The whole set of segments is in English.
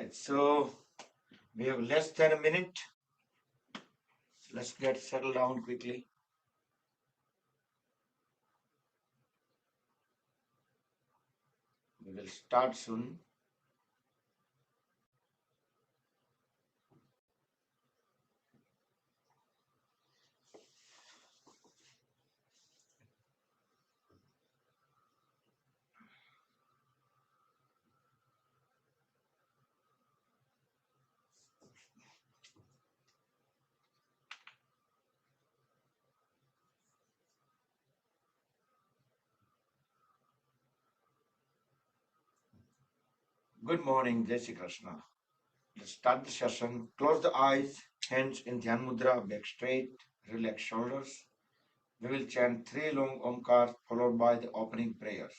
Right, so we have less than a minute. Let's get settled down quickly. We will start soon. Good morning, Jai Shri Krishna. Let's start the session. Close the eyes, hands in Dhyan Mudra, back straight, relax shoulders. We will chant 3 long Omkars followed by the opening prayers.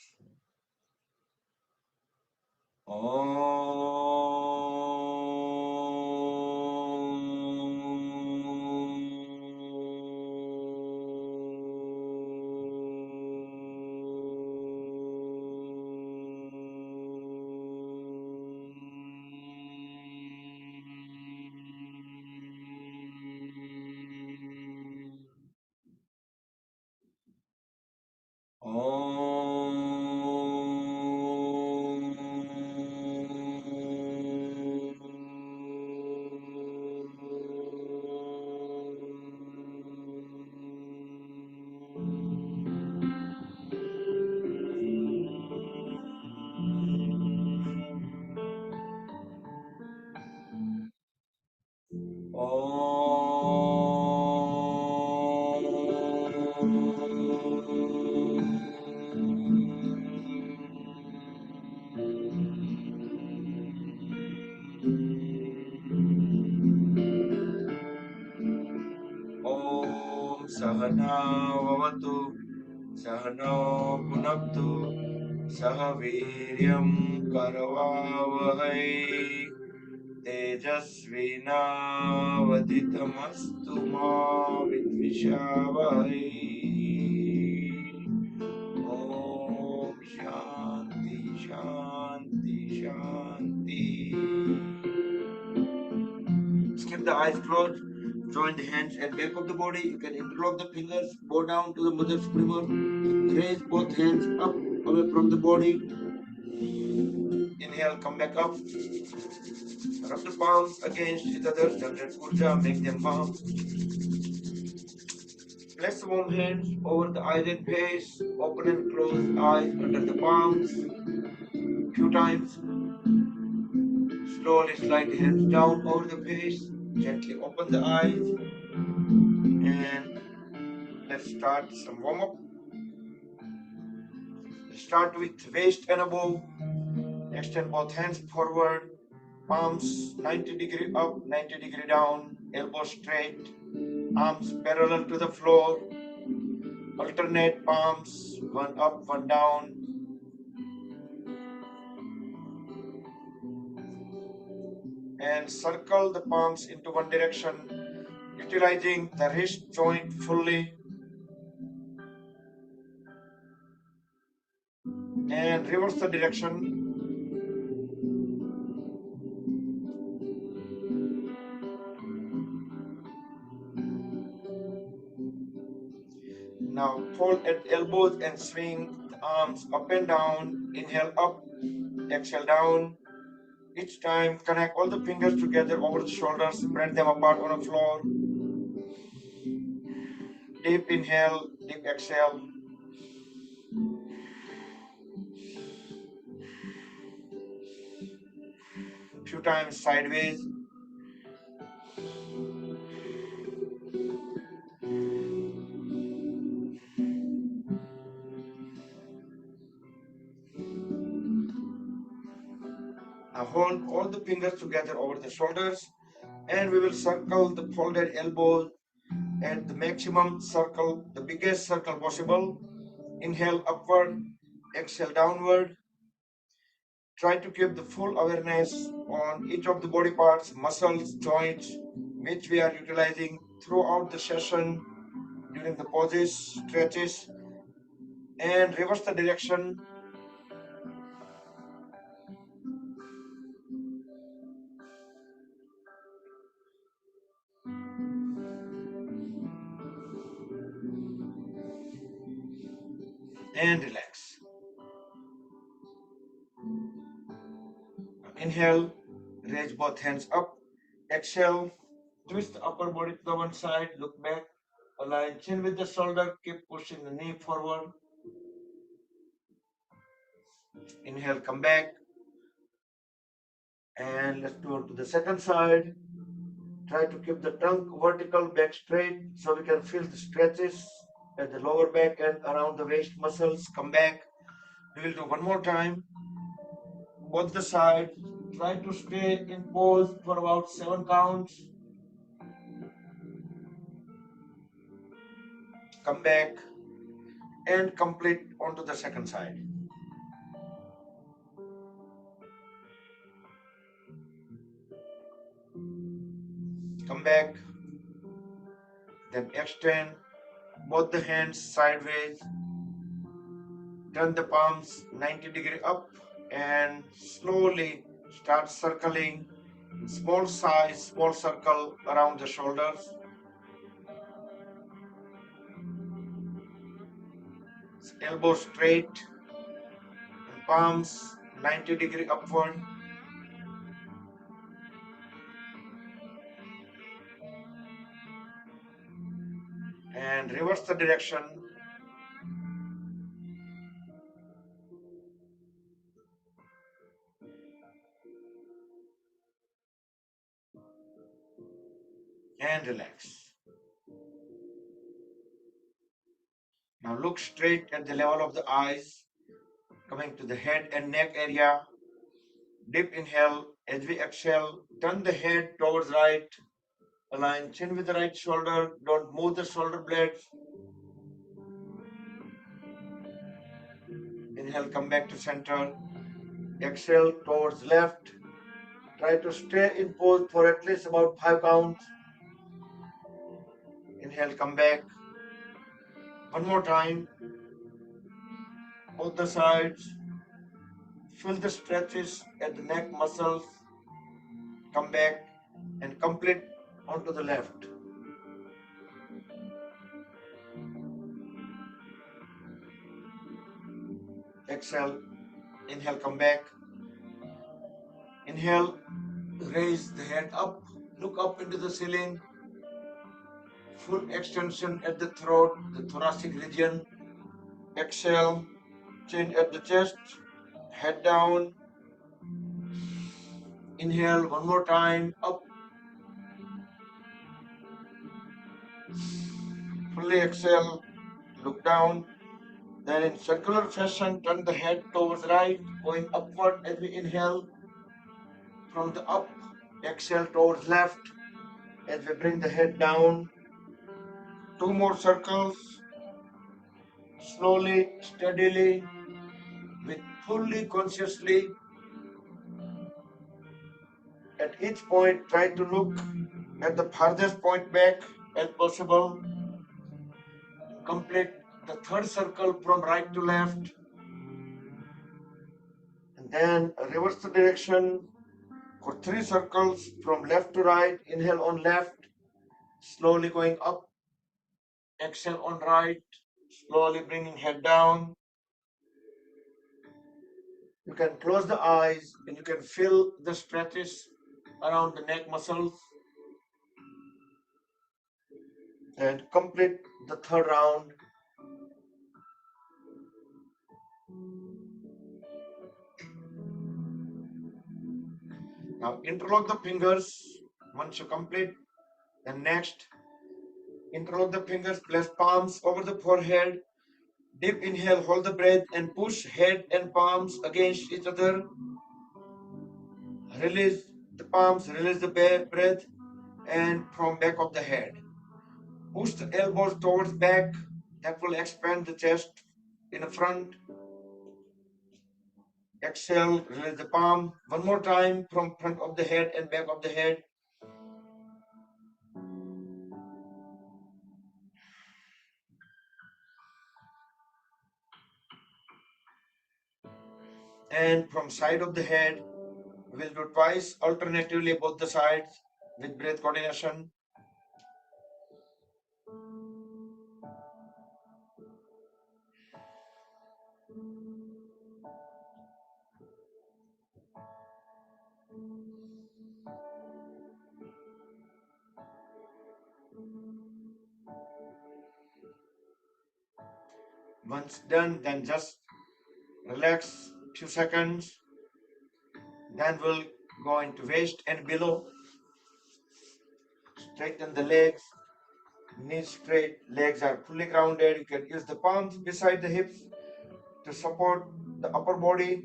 Om Sahana Vavatu Sahano Bhunaktu Sahaviryam Karavavahai Tejasvinavaditamastu ma vidvishavahai. Om Shanti Shanti Shanti. Keep the eyes closed. Join the hands at back of the body. You can interlock the fingers. Bow down to the Mother Suprema. Raise both hands up away from the body. Inhale, come back up. Rub the palms against each other. Generate Urja, make them warm. Place the warm hands over the eyes and face. Open and close eyes under the palms. Few times. Slowly slide the hands down over the face. Gently open the eyes. And let's start some warm up. Let's start with waist and above. Extend both hands forward. Palms 90° up, 90° down. Elbows straight. Arms parallel to the floor. Alternate palms, one up, one down. And circle the palms into one direction, utilizing the wrist joint fully. And reverse the direction. Now fold at elbows and swing the arms up and down. Inhale up, exhale down. Each time connect all the fingers together over the shoulders, spread them apart on the floor. Deep inhale, deep exhale. Few times sideways. Now hold all the fingers together over the shoulders, and we will circle the folded elbows at the maximum circle, the biggest circle possible. Inhale upward, exhale downward. Try to keep the full awareness on each of the body parts, muscles, joints, which we are utilizing throughout the session during the pauses, stretches, and reverse the direction. And relax. Inhale, raise both hands up. Exhale, twist the upper body to the one side, look back, align chin with the shoulder, keep pushing the knee forward. Inhale, come back. And let's do it to the second side. Try to keep the trunk vertical, back straight, so we can feel the stretches at the lower back and around the waist muscles. Come back. We will do one more time. Both the sides. Try to stay in pose for about 7 counts. Come back and complete onto the second side. Come back. Then extend both the hands sideways. Turn the palms 90-degree up and slowly start circling. Small size, small circle around the shoulders. Elbow straight and palms 90-degree upward. And reverse the direction. And relax. Now look straight at the level of the eyes, coming to the head and neck area. Deep inhale. As we exhale, turn the head towards right. Align chin with the right shoulder. Don't move the shoulder blades. Inhale, come back to center. Exhale towards left. Try to stay in pose for at least about 5 counts. Inhale, come back. One more time. Both the sides. Feel the stretches at the neck muscles. Come back and complete onto the left. Exhale. Inhale, come back. Inhale, raise the head up. Look up into the ceiling. Full extension at the throat, the thoracic region. Exhale, chin at the chest. Head down. Inhale one more time. Up. Fully exhale. Look down. Then in circular fashion, turn the head towards right, going upward as we inhale. From the up, exhale towards left as we bring the head down. 2 more circles. Slowly, steadily, with fully consciously. At each point, try to look at the farthest point back as possible. Complete the third circle from right to left. And then reverse the direction for 3 circles from left to right. Inhale on left, slowly going up. Exhale on right, slowly bringing head down. You can close the eyes and you can feel the stretches around the neck muscles. And complete the third round. Now interlock the fingers once you complete. Then next, interlock the fingers, place palms over the forehead. Deep inhale, hold the breath and push head and palms against each other. Release the palms, release the breath, and from back of the head. Push the elbows towards back. That will expand the chest in the front. Exhale, release the palm. One more time from front of the head and back of the head. And from side of the head, we'll do twice, alternatively both the sides with breath coordination. Once done, then just relax few seconds. Then we'll go into waist and below. Straighten the legs, knees straight, legs are fully grounded. You can use the palms beside the hips to support the upper body.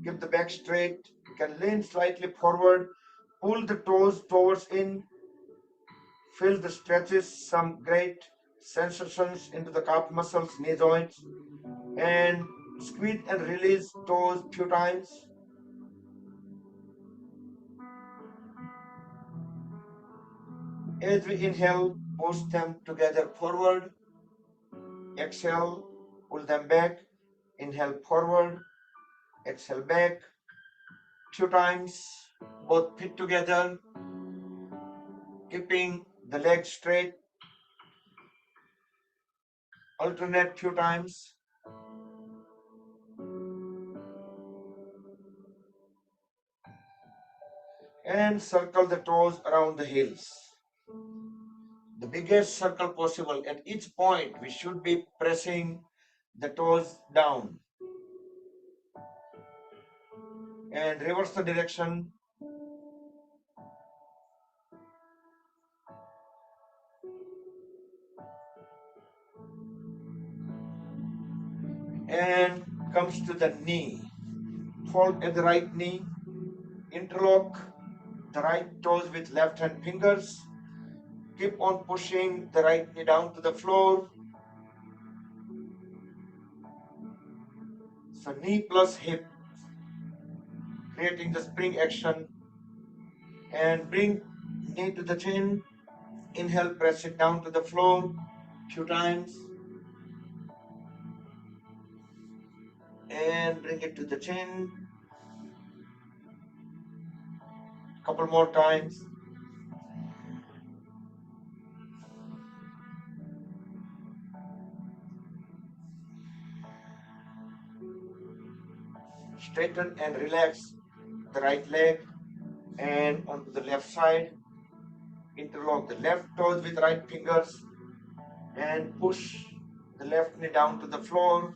Keep the back straight. You can lean slightly forward. Pull the toes towards in. Feel the stretches, some great sensations into the calf muscles, knee joints, and squeeze and release toes few times. As we inhale, push them together forward. Exhale, pull them back. Inhale forward. Exhale back. Few times. Both feet together. Keeping the legs straight. Alternate few times. And circle the toes around the heels. The biggest circle possible. At each point, we should be pressing the toes down. And reverse the direction. And comes to the knee. Fold at the right knee. Interlock the right toes with left hand fingers. Keep on pushing the right knee down to the floor. So knee plus hip, creating the spring action. And bring knee to the chin. Inhale, press it down to the floor few times. And bring it to the chin. Couple more times. Straighten and relax the right leg and onto the left side. Interlock the left toes with right fingers and push the left knee down to the floor,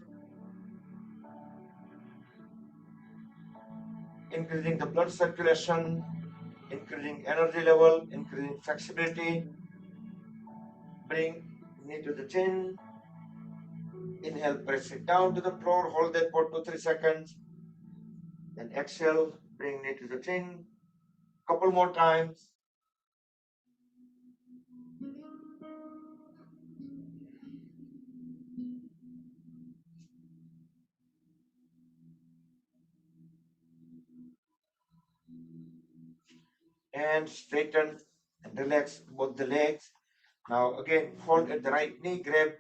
increasing the blood circulation, increasing energy level, increasing flexibility. Bring knee to the chin. Inhale, press it down to the floor, hold that for 2-3 seconds. Then exhale, bring knee to the chin. Couple more times. And straighten and relax both the legs. Now again, fold at the right knee, grab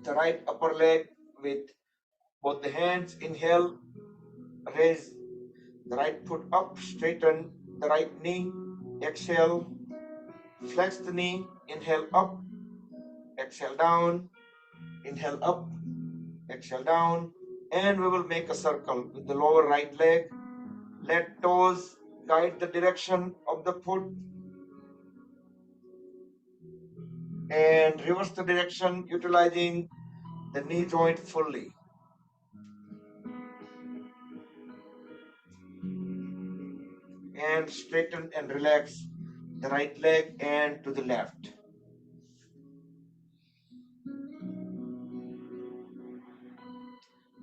the right upper leg with both the hands. Inhale, raise the right foot up, straighten the right knee. Exhale, flex the knee. Inhale up, exhale down. Inhale up, exhale down. And we will make a circle with the lower right leg. Let toes guide the direction of the foot. And reverse the direction utilizing the knee joint fully. And straighten and relax the right leg and to the left.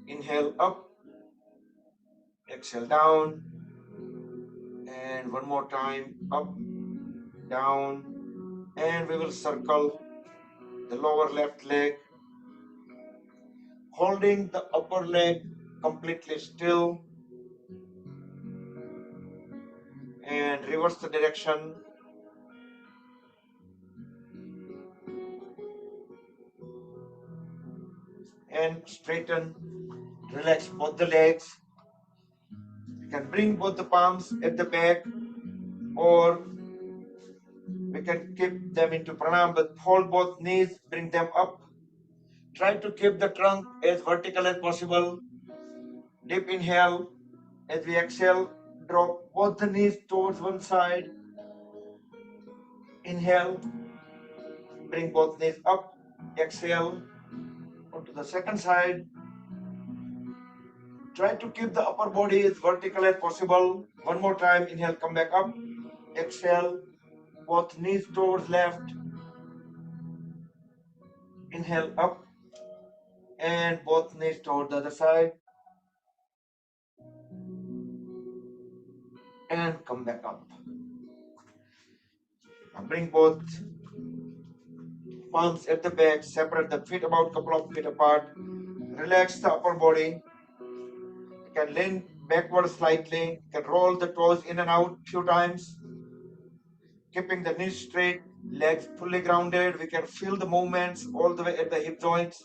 Inhale up, exhale down, and one more time, up, down, and we will circle the lower left leg, holding the upper leg completely still, and reverse the direction. And straighten, relax both the legs. You can bring both the palms at the back, or we can keep them into pranam, but hold both knees, bring them up, Try to keep the trunk as vertical as possible. Deep inhale. As we exhale, drop both the knees towards one side. Inhale, bring both knees up. Exhale, onto the second side. Try to keep the upper body as vertical as possible. One more time. Inhale, come back up. Exhale, both knees towards left. Inhale up and both knees toward the other side and come back up. Now bring both palms at the back, separate the feet about a couple of feet apart. Relax the upper body. You can lean backward slightly. You can roll the toes in and out a few times. Keeping the knees straight, legs fully grounded. We can feel the movements all the way at the hip joints.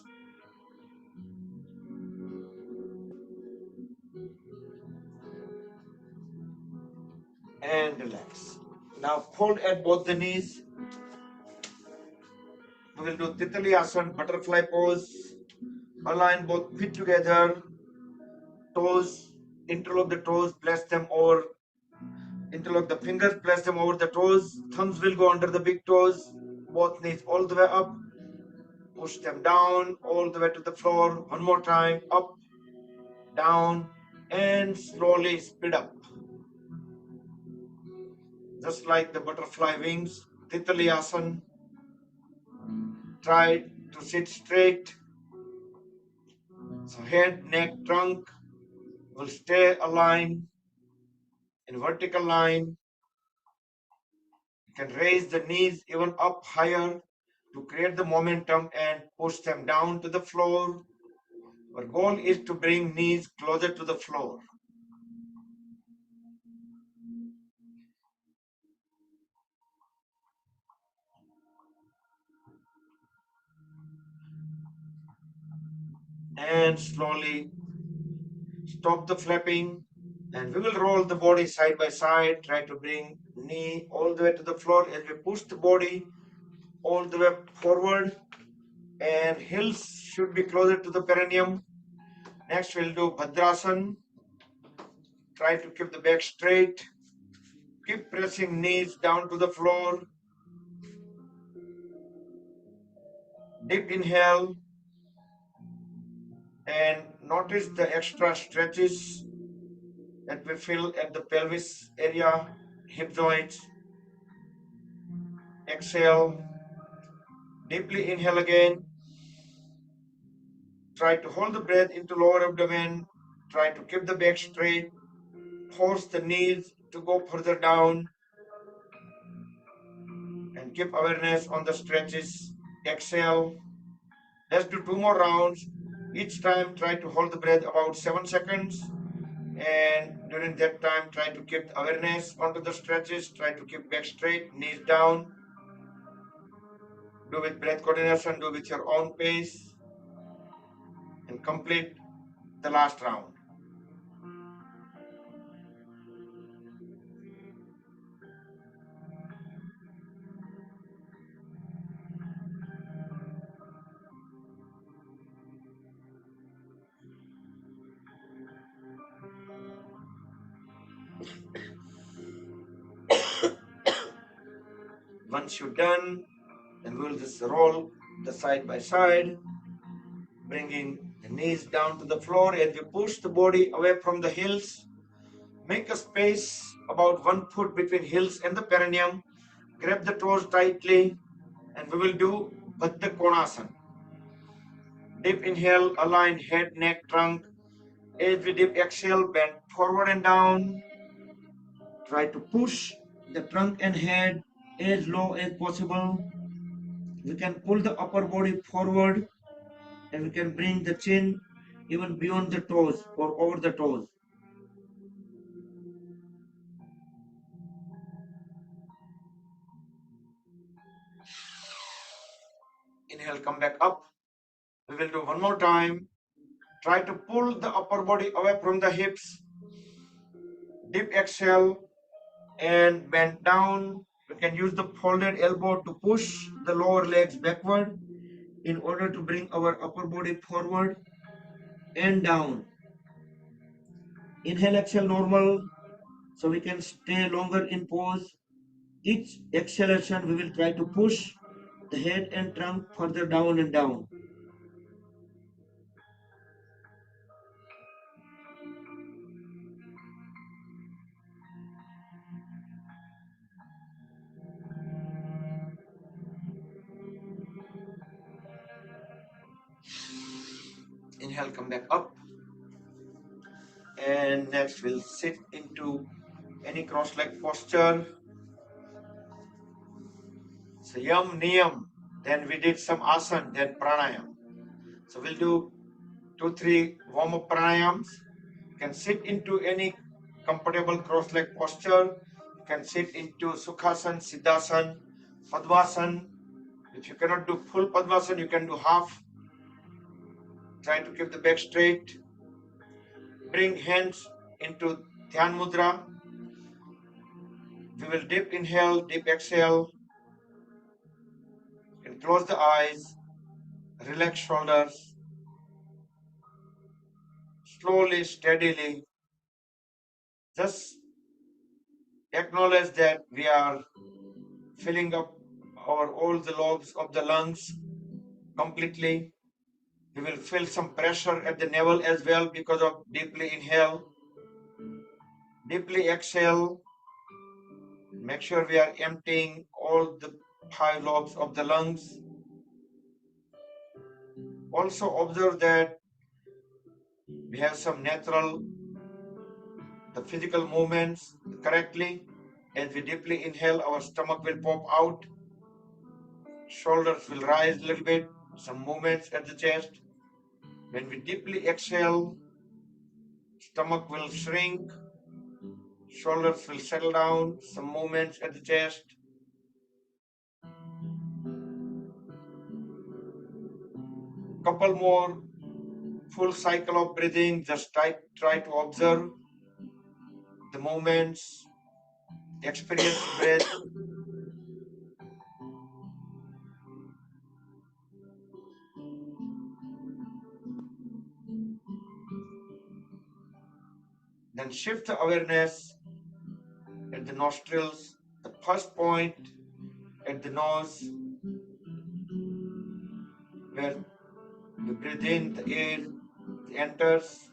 And relax. Now fold at both the knees. We will do Titali Asana, butterfly pose. Align both feet together. Toes, interlock the toes, place them over. Interlock the fingers, place them over the toes. Thumbs will go under the big toes. Both knees all the way up. Push them down all the way to the floor. One more time. Up, down, and slowly speed up. Just like the butterfly wings, Titali Asana. Try to sit straight. So head, neck, trunk will stay aligned in vertical line. You can raise the knees even up higher to create the momentum and push them down to the floor. Our goal is to bring knees closer to the floor. And slowly stop the flapping and we will roll the body side by side. Try to bring knee all the way to the floor as we push the body all the way forward and heels should be closer to the perineum. Next we'll do Bhadrasana. Try to keep the back straight. Keep pressing knees down to the floor. Deep inhale and notice the extra stretches that we feel at the pelvis area, hip joints. Exhale, deeply inhale again. Try to hold the breath into lower abdomen. Try to keep the back straight. Force the knees to go further down and keep awareness on the stretches. Exhale. Let's do 2 more rounds. Each time try to hold the breath about 7 seconds. And during that time, try to keep awareness onto the stretches. Try to keep back straight, knees down. Do with breath coordination, do with your own pace. And complete the last round. Once you're done, then we'll just roll the side by side, bringing the knees down to the floor as you push the body away from the heels. Make a space about 1 foot between heels and the perineum. Grab the toes tightly, and we will do Baddha Konasana. Deep inhale, align head, neck, trunk. As we deep exhale, bend forward and down. Try to push the trunk and head as low as possible. We can pull the upper body forward and we can bring the chin even beyond the toes or over the toes. Inhale, come back up. We will do 1 more time. Try to pull the upper body away from the hips. Deep exhale and bend down. We can use the folded elbow to push the lower legs backward. in order to bring our upper body forward and down. Inhale, exhale, normal, so we can stay longer in pose. Each exhalation, we will try to push the head and trunk further down and down. Inhale, come back up. And next we'll sit into any cross-leg posture. So yam, niyam. Then we did some asana, then pranayam. So we'll do 2-3 warm-up pranayams. You can sit into any comfortable cross-leg posture. You can sit into Sukhasana, Siddhasana, Padmasana. If you cannot do full Padmasana, you can do half. Try to keep the back straight. Bring hands into Dhyan Mudra. We will deep inhale, deep exhale. You can close the eyes, relax shoulders. Slowly, steadily, just acknowledge that we are filling up all the lobes of the lungs completely. We will feel some pressure at the navel as well because of deeply inhale. Deeply exhale. Make sure we are emptying all the 5 lobes of the lungs. Also observe that we have some natural, the physical movements correctly. As we deeply inhale, our stomach will pop out. Shoulders will rise a little bit. Some movements at the chest. When we deeply exhale, stomach will shrink. Shoulders will settle down. Some movements at the chest. Couple more full cycle of breathing. Just try to observe the movements, experience breath. Then shift the awareness at the nostrils. The first point at the nose, where we breathe in, the air enters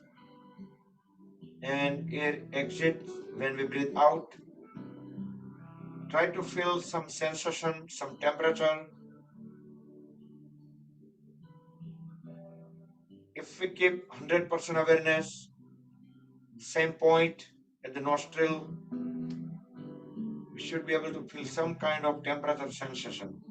and air exits when we breathe out. Try to feel some sensation, some temperature. If we keep 100% awareness, same point at the nostril, we should be able to feel some kind of temperature sensation.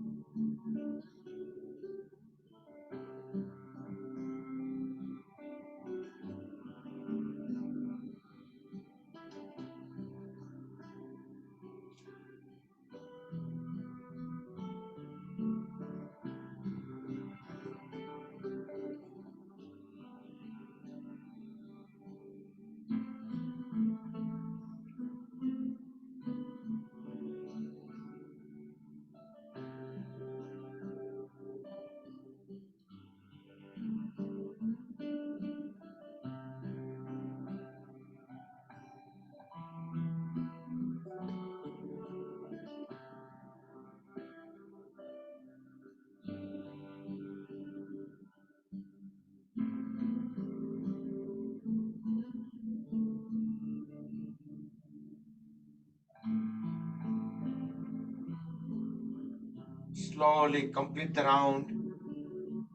Slowly complete the round,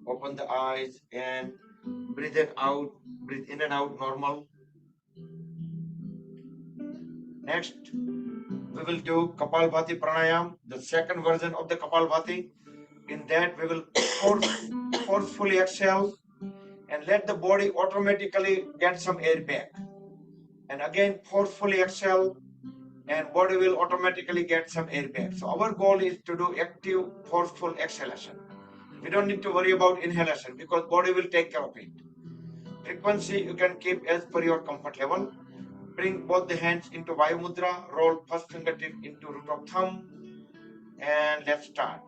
open the eyes and breathe in out, breathe in and out normal. Next, we will do Kapalbhati Pranayam, the second version of the Kapalbhati. In that, we will forcefully exhale and let the body automatically get some air back. And again, forcefully exhale and body will automatically get some air back. So our goal is to do active, forceful exhalation. We don't need to worry about inhalation because body will take care of it. Frequency you can keep as per your comfort level. Bring both the hands into Vayu Mudra, roll first fingertip into root of thumb, and let's start.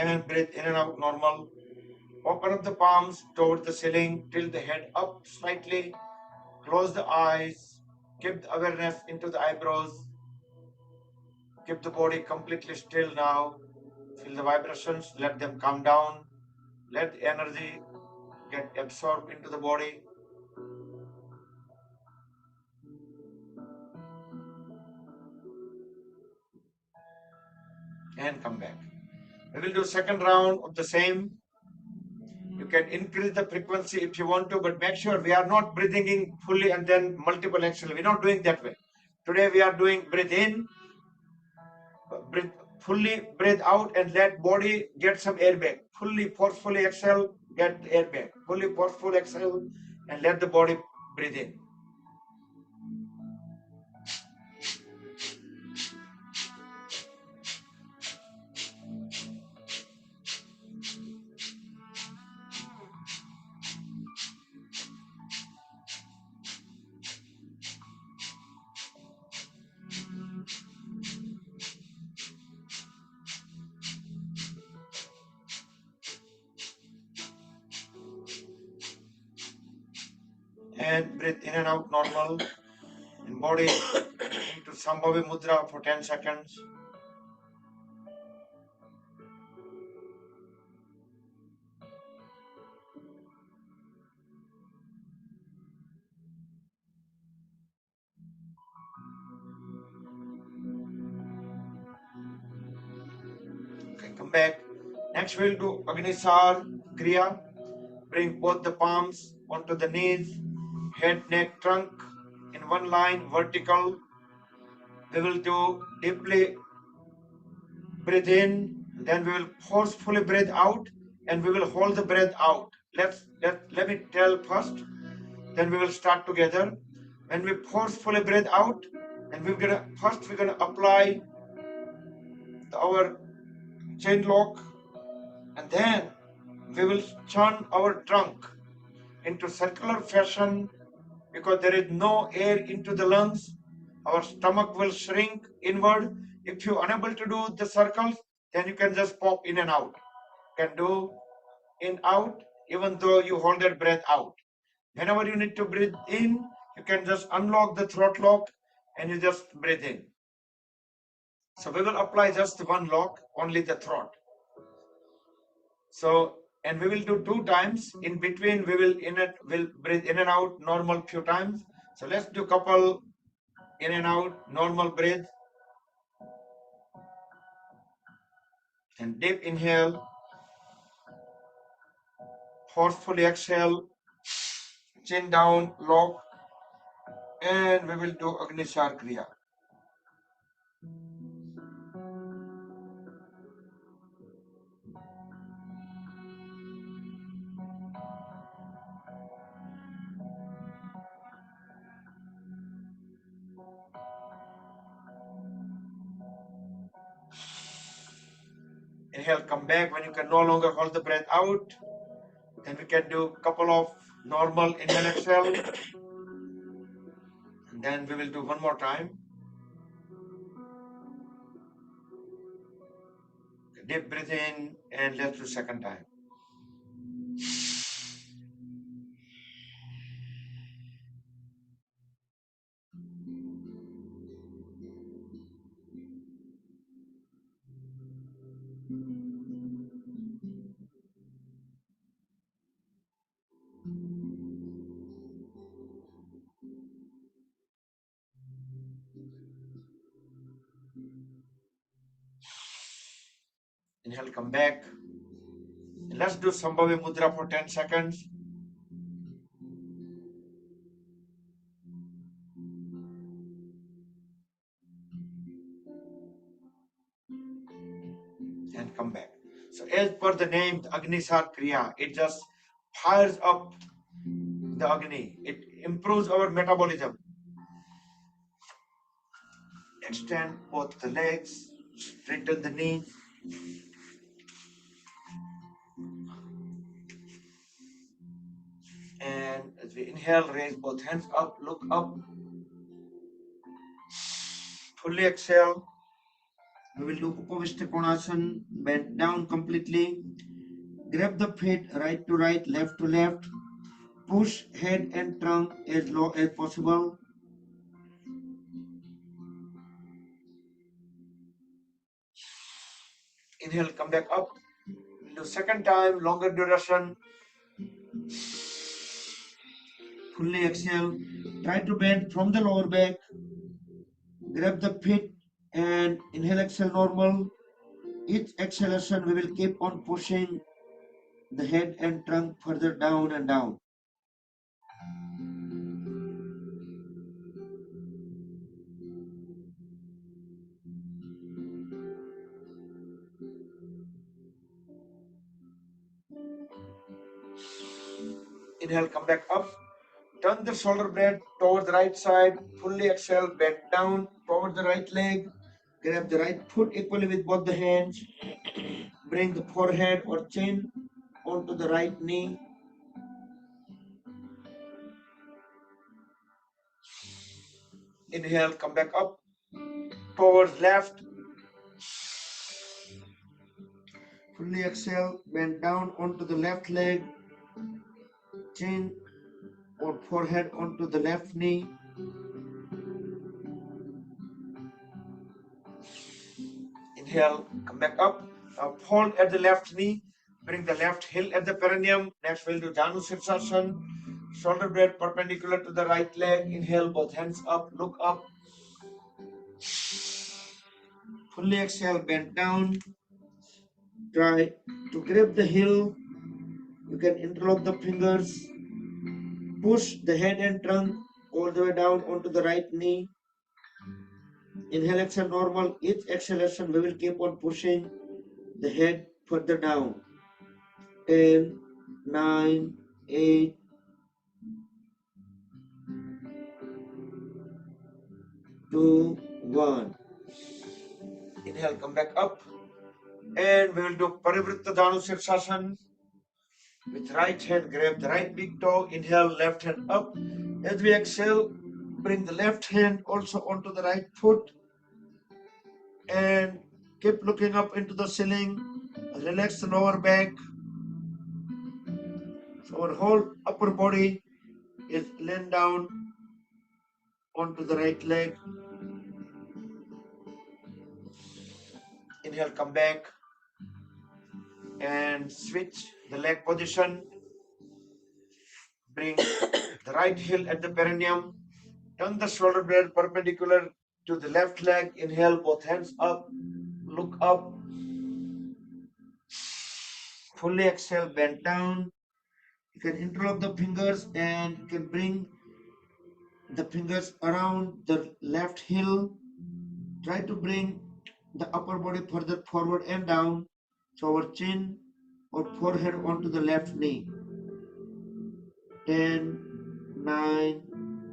and breathe in and out normal. Open up the palms toward the ceiling, tilt the head up slightly, close the eyes, keep the awareness into the eyebrows, keep the body completely still now. Feel the vibrations, let them come down, let the energy get absorbed into the body. And come back. We will do second round of the same. You can increase the frequency if you want to, but make sure we are not breathing in fully and then multiple exhale. We're not doing that way. Today we are doing breathe in, breathe fully, breathe out, and let body get some air back. Fully, forcefully exhale, get air back. Fully, forceful exhale, and let the body breathe in. And breathe in and out normal. And body into Sambhavi Mudra for 10 seconds. Okay, come back. Next we'll do Agnisar Kriya. Bring both the palms onto the knees, head, neck, trunk in one line, vertical. We will do deeply breathe in, then we will forcefully breathe out, and we will hold the breath out. Let me tell first, then we will start together. When we forcefully breathe out, and we're gonna apply our chain lock, and then we will turn our trunk into circular fashion because there is no air into the lungs. Our stomach will shrink inward. If you're unable to do the circles, then you can just pop in and out. You can do in out even though you hold that breath out. Whenever you need to breathe in, you can just unlock the throat lock and you just breathe in. So we will apply just one lock, only the throat. So, and we will do 2 times. In between, we'll breathe in and out normal few times. So let's do couple in and out, normal breath. And deep inhale, forcefully exhale, chin down, lock, and we will do Agnisar Kriya. Inhale, come back. When you can no longer hold the breath out, then we can do a couple of normal inhale, exhale. And then we will do one more time. Deep breathe in and let's do second time. Inhale, come back. And let's do Sambhavi Mudra for 10 seconds. And come back. So as per the name, the Agnisar Kriya, it just fires up the Agni. It improves our metabolism. Extend both the legs, straighten the knees. And as we inhale, raise both hands up, look up. Fully exhale. We will do Upavishta Konasana, bend down completely. Grab the feet right to right, left to left. Push head and trunk as low as possible. Inhale, come back up. We'll do second time, longer duration. Fully exhale. Try to bend from the lower back. Grab the feet and inhale, exhale normal. Each exhalation, we will keep on pushing the head and trunk further down and down. Inhale, come back up. Turn the shoulder blade towards the right side. Fully exhale, bend down toward the right leg. Grab the right foot equally with both the hands. Bring the forehead or chin onto the right knee. Inhale, come back up towards left. Fully exhale, bend down onto the left leg, chin or forehead onto the left knee. Inhale, come back up. Now fold at the left knee. Bring the left heel at the perineum. Next we'll do Janu Sirsasana. Shoulder blade perpendicular to the right leg. Inhale, both hands up, look up. Fully exhale, bend down. Try to grab the heel. You can interlock the fingers. Push the head and trunk all the way down onto the right knee. Inhale, exhale, normal. Each exhalation, we will keep on pushing the head further down. 10, 9, 8, 2, 1. Inhale, come back up. And we will do Parivritta Dhanu Sirsasana. With right hand, grab the right big toe. Inhale, left hand up. As we exhale, bring the left hand also onto the right foot. And keep looking up into the ceiling. Relax the lower back. So our whole upper body is laying down onto the right leg. Inhale, come back and switch the leg position. Bring the right heel at the perineum. Turn the shoulder blade perpendicular to the left leg. Inhale, both hands up. Look up. Fully exhale, bend down. You can interlock the fingers and you can bring the fingers around the left heel. Try to bring the upper body further forward and down. So our chin or forehead onto the left knee. 10, 9,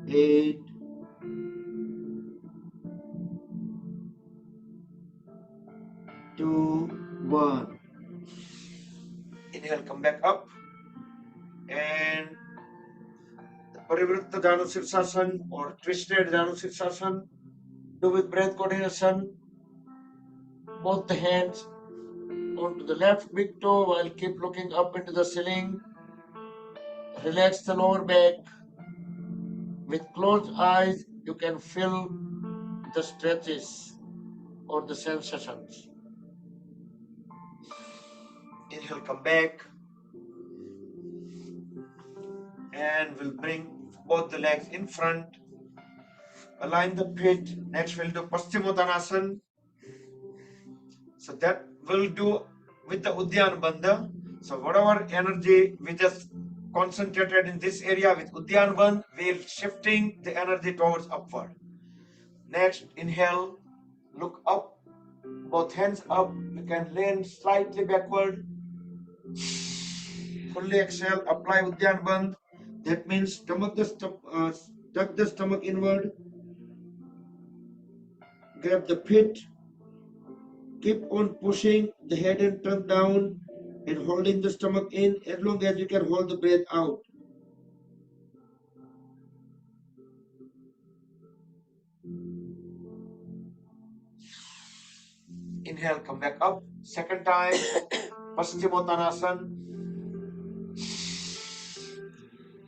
8, 2, 1. Inhale, come back up. And the Parivritta Dhanu Sirsasana or twisted Dhanu Sirsasana. Do with breath coordination. Both the hands onto the left big toe while keep looking up into the ceiling. Relax the lower back. With closed eyes, you can feel the stretches or the sensations. Inhale, come back. And we'll bring both the legs in front. Align the feet. Next, we'll do Paschimottanasana. So that we'll do with the Uddiyana Bandha. So whatever energy we just concentrated in this area with Uddiyana Bandha, we're shifting the energy towards upward. Next, inhale, look up, both hands up. You can lean slightly backward. Fully exhale, apply Uddiyana Bandha. That means tuck the stomach inward. Grab the feet. Keep on pushing the head and trunk down and holding the stomach in as long as you can hold the breath out. Inhale, come back up. Second time, Paschimottanasana.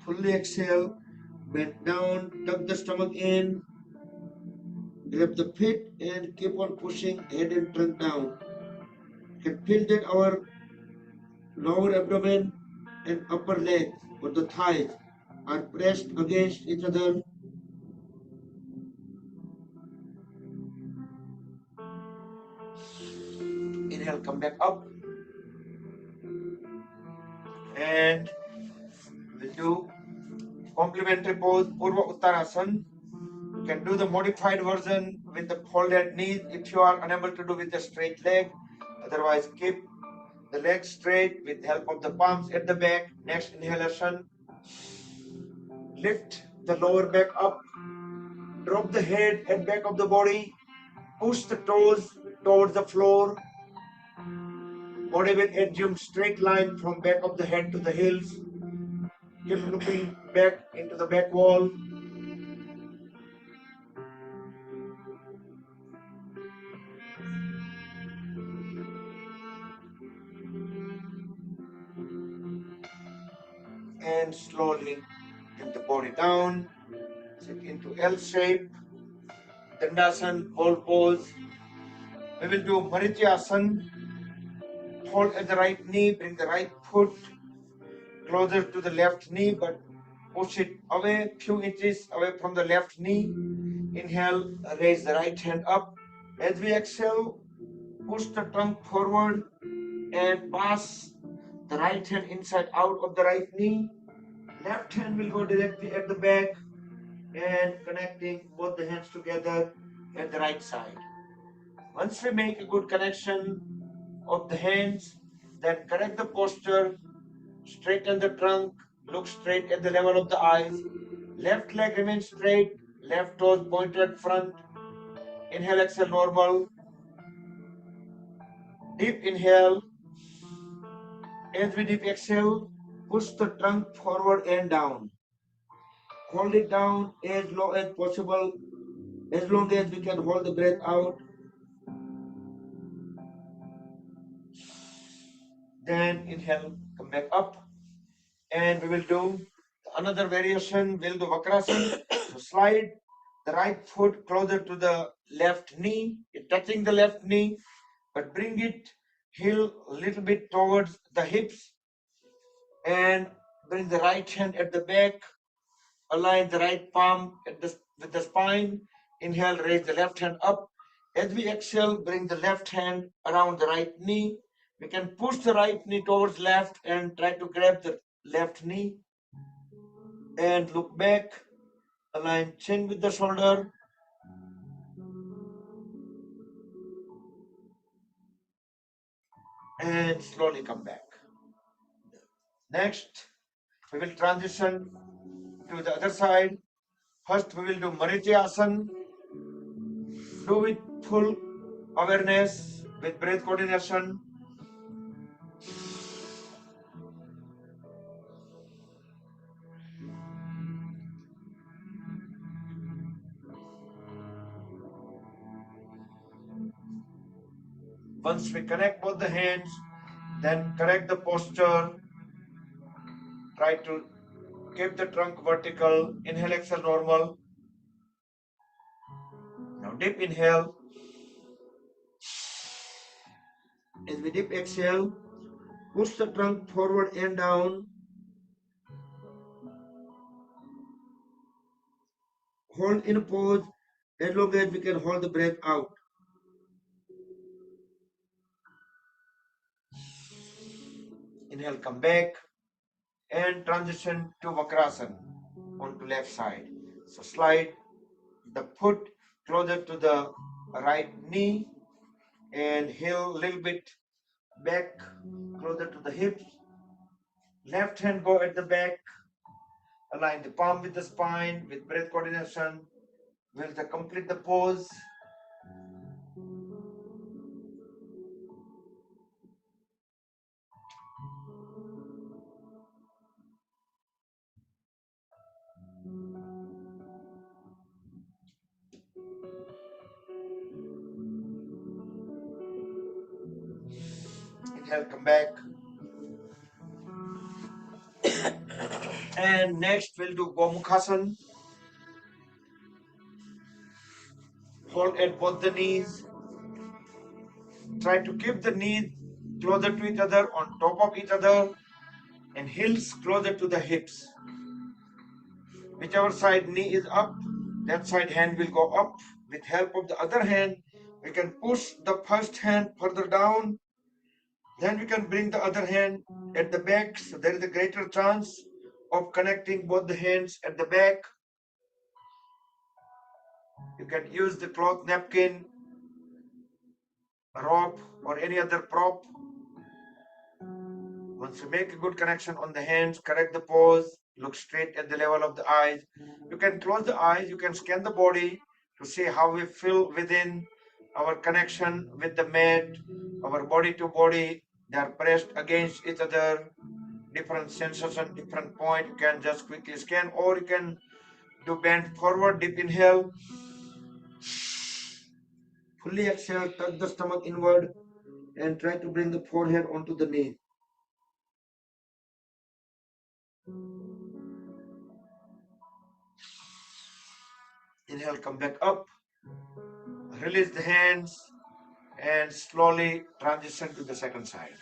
Fully exhale, bend down, tuck the stomach in, grab the pit and keep on pushing head and trunk down. You can feel that our lower abdomen and upper leg or the thighs are pressed against each other. Inhale, come back up. And we'll do complementary pose, Purva Uttanasana. You can do the modified version with the folded knees if you are unable to do with the straight leg. Otherwise, keep the legs straight with help of the palms at the back. Next inhalation. Lift the lower back up. Drop the head and back of the body. Push the toes towards the floor. Body will assume straight line from back of the head to the heels. Keep looking back into the back wall. And slowly bring the body down. Sit into L shape. Dandasana, whole pose. We will do Marityasana. Hold at the right knee, bring the right foot closer to the left knee, but push it away, few inches away from the left knee. Inhale, raise the right hand up. As we exhale, push the trunk forward and pass the right hand inside out of the right knee. Left hand will go directly at the back and connecting both the hands together at the right side. Once we make a good connection of the hands, then correct the posture, straighten the trunk, look straight at the level of the eyes. Left leg remains straight, left toes pointed front. Inhale, exhale, normal. Deep inhale. As we deep exhale, push the trunk forward and down. Hold it down as low as possible, as long as we can hold the breath out. Then inhale, come back up. And we will do another variation. We'll do Vakrasana. So slide the right foot closer to the left knee, touching the left knee, but bring it heel a little bit towards the hips and bring the right hand at the back. Align the right palm with the spine. Inhale, raise the left hand up. As we exhale, bring the left hand around the right knee. We can push the right knee towards left and try to grab the left knee. And look back. Align chin with the shoulder. And slowly come back. Next, we will transition to the other side. First, we will do Marityasana. Do with full awareness with breath coordination. Once we connect both the hands, then correct the posture. Try to keep the trunk vertical. Inhale, exhale, normal. Now deep inhale. As we deep exhale, push the trunk forward and down. Hold in a pose as long as we can hold the breath out. Inhale, come back and transition to Vakrasana onto left side. So slide the foot closer to the right knee and heel a little bit back closer to the hips. Left hand go at the back. Align the palm with the spine with breath coordination. We'll complete the pose. Inhale, come back. And next we'll do Gomukhasana. Hold at both the knees. Try to keep the knees closer to each other, on top of each other, and heels closer to the hips. Whichever side knee is up, that side hand will go up. With help of the other hand, we can push the first hand further down. Then we can bring the other hand at the back, so there is a greater chance of connecting both the hands at the back. You can use the cloth napkin, rope, or any other prop. Once you make a good connection on the hands, correct the pose, look straight at the level of the eyes. You can close the eyes, you can scan the body to see how we feel within our connection with the mat, our body to body. They are pressed against each other, different sensation, different point. You can just quickly scan, or you can do bend forward, deep inhale, fully exhale, tuck the stomach inward, and try to bring the forehead onto the knee. Inhale, come back up, release the hands, and slowly transition to the second side.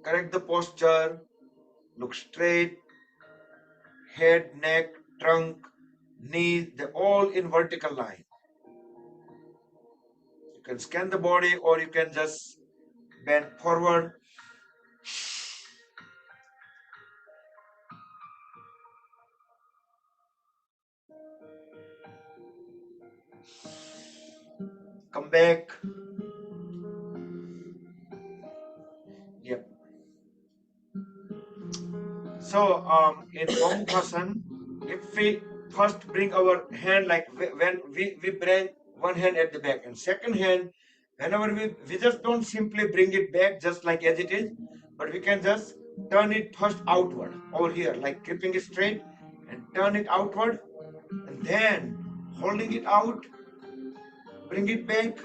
Correct the posture, look straight, head, neck, trunk, knees, they're all in vertical line. You can scan the body, or you can just bend forward. Come back. Yep. So in Gomukhasana, if we first bring our hand, like when we bring one hand at the back, and second hand, whenever we just don't simply bring it back just like as it is, but we can just turn it first outward over here, like keeping it straight, and turn it outward, and then holding it out, bring it back,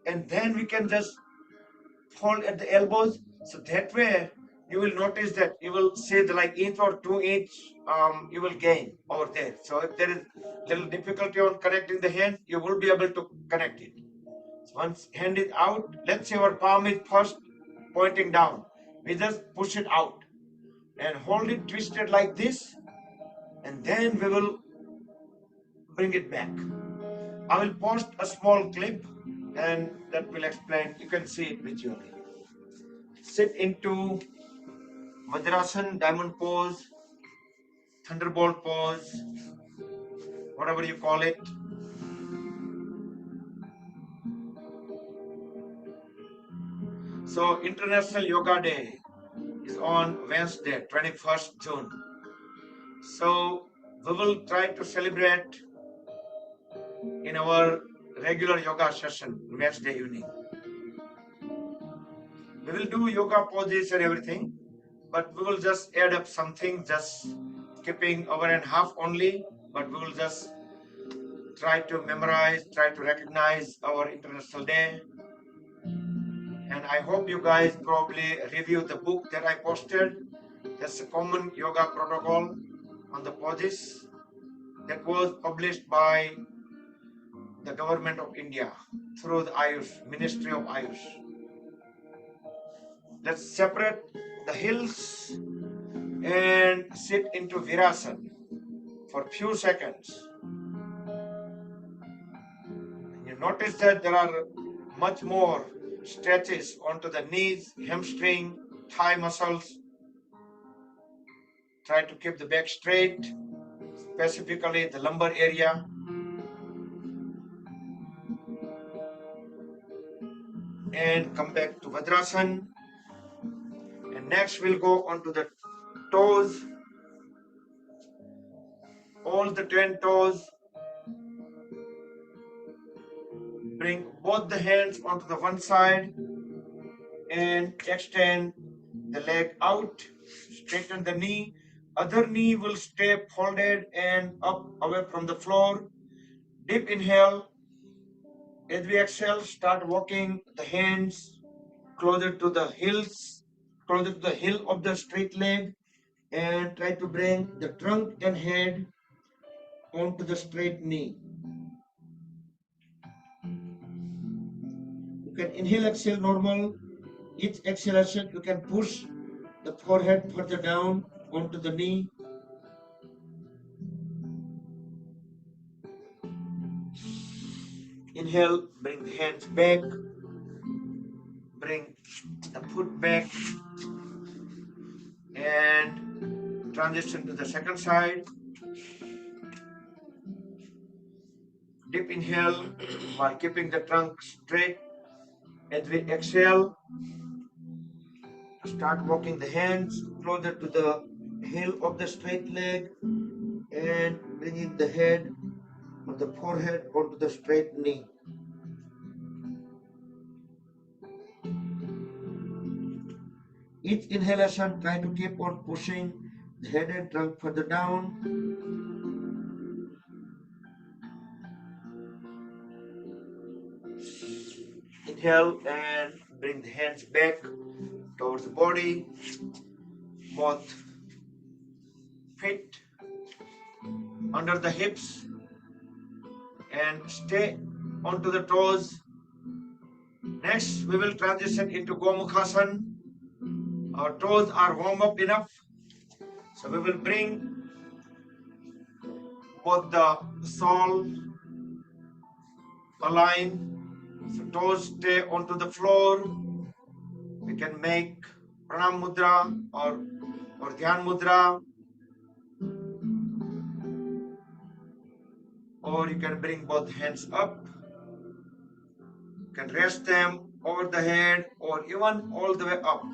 and then we can just fold at the elbows. So that way you will notice that you will see the like inch or 2 inch you will gain over there. So if there is little difficulty on connecting the hand, you will be able to connect it. So once hand is out, let's say our palm is first pointing down, we just push it out and hold it twisted like this, and then we will bring it back. I will post a small clip and that will explain. You can see it visually. Sit into Vajrasana, diamond pose, thunderbolt pose, whatever you call it. So International Yoga Day is on Wednesday, 21st June. So we will try to celebrate in our regular yoga session Wednesday evening. We will do yoga poses and everything, but we will just add up something, just keeping hour and a half only, but we will just try to memorize, try to recognize our International Day. And I hope you guys probably review the book that I posted. That's a common yoga protocol on the poses that was published by the government of India through the Ayush, Ministry of Ayush. Let's separate the heels and sit into Virasana for a few seconds. You notice that there are much more stretches onto the knees, hamstring, thigh muscles. Try to keep the back straight, specifically the lumbar area. And come back to Vajrasana. And next we'll go onto the toes. all the 10 toes. Bring both the hands onto the one side and extend the leg out. Straighten the knee. Other knee will stay folded and up away from the floor. Deep inhale. As we exhale, start walking the hands closer to the heels, closer to the heel of the straight leg, and try to bring the trunk and head onto the straight knee. You can inhale, exhale normal. Each exhalation, you can push the forehead further down onto the knee. Inhale, bring the hands back, bring the foot back, and transition to the second side. Deep inhale while keeping the trunk straight. As we exhale, start walking the hands closer to the heel of the straight leg and bringing the head of the forehead onto the straight knee. Each inhalation, try to keep on pushing the head and trunk further down. Inhale and bring the hands back towards the body, both feet under the hips, and stay onto the toes. Next, we will transition into Gomukhasana. Our toes are warm up enough, so we will bring both the sole align, so toes stay onto the floor. We can make pranam mudra or dhyan mudra, or you can bring both hands up. You can rest them over the head or even all the way up.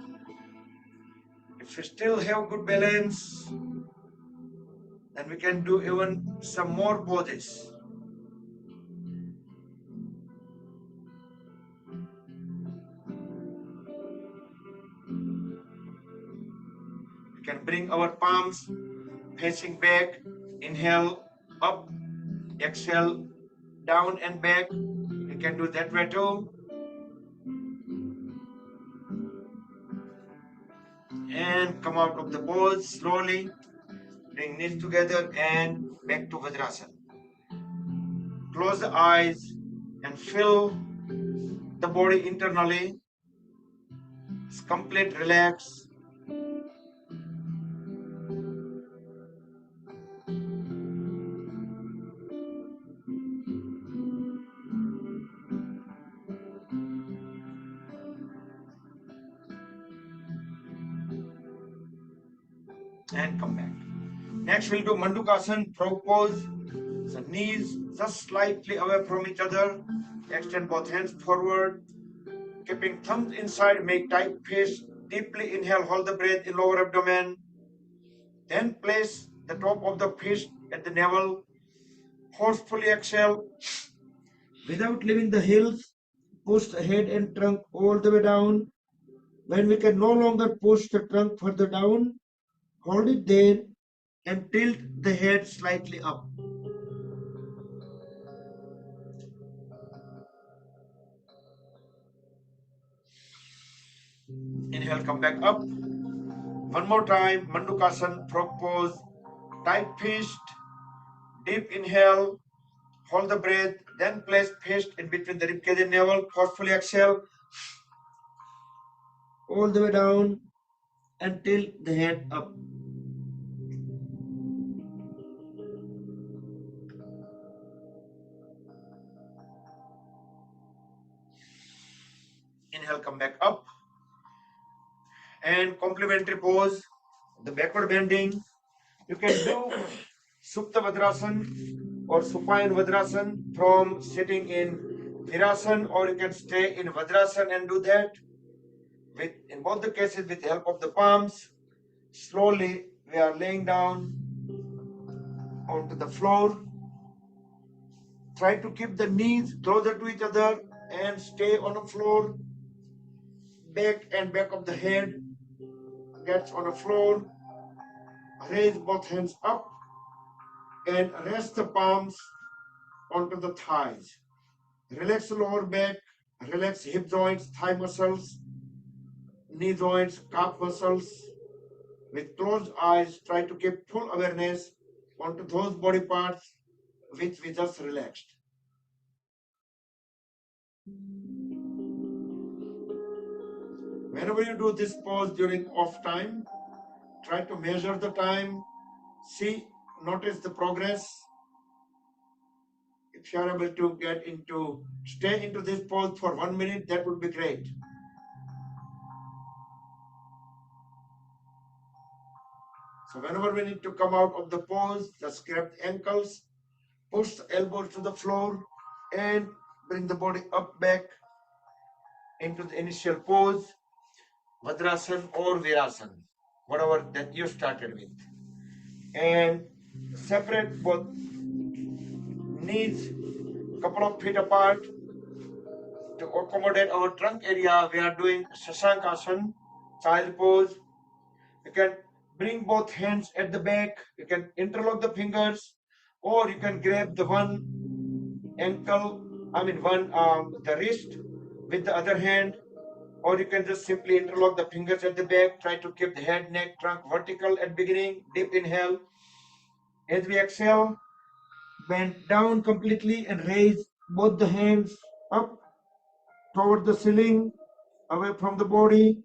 If you still have good balance, then we can do even some more poses. We can bring our palms facing back, inhale up, exhale down and back. We can do that way too. And come out of the pose slowly. Bring knees together and back to Vajrasana. Close the eyes and feel the body internally. It's complete relax. And come back. Next, we'll do Mandukasana, frog pose. So knees just slightly away from each other. Extend both hands forward. Keeping thumbs inside, make tight fist. Deeply inhale, hold the breath in lower abdomen. Then place the top of the fist at the navel. Forcefully exhale. Without leaving the heels, push the head and trunk all the way down. When we can no longer push the trunk further down, hold it there and tilt the head slightly up. Inhale, come back up. One more time, Mandukasana, frog pose, tight fist, deep inhale, hold the breath, then place fist in between the ribcage and navel, forcefully exhale, all the way down and tilt the head up. Inhale, come back up. And complementary pose, the backward bending. You can do Supta Vajrasana or Supine Vajrasana from sitting in Virasana, or you can stay in Vajrasana and do that. In both the cases, with the help of the palms, slowly we are laying down. onto the floor. Try to keep the knees closer to each other and stay on the floor. Back of the head gets on the floor. Raise both hands up and rest the palms onto the thighs. Relax the lower back, relax hip joints, thigh muscles, knee joints, calf muscles. With closed eyes, try to keep full awareness onto those body parts which we just relaxed. Whenever you do this pose during off time, try to measure the time, see, notice the progress. If you are able to stay into this pose for 1 minute, that would be great. So whenever we need to come out of the pose, just grab the ankles, push the elbows to the floor, and bring the body up back into the initial pose, Vajrasan or Virasana, whatever that you started with. And separate both knees couple of feet apart. To accommodate our trunk area, we are doing Shashankasana, child pose. You can bring both hands at the back. You can interlock the fingers, or you can grab the one ankle, the wrist with the other hand, or you can just simply interlock the fingers at the back. Try to keep the head, neck, trunk vertical at beginning. Deep inhale. As we exhale, bend down completely and raise both the hands up toward the ceiling, away from the body.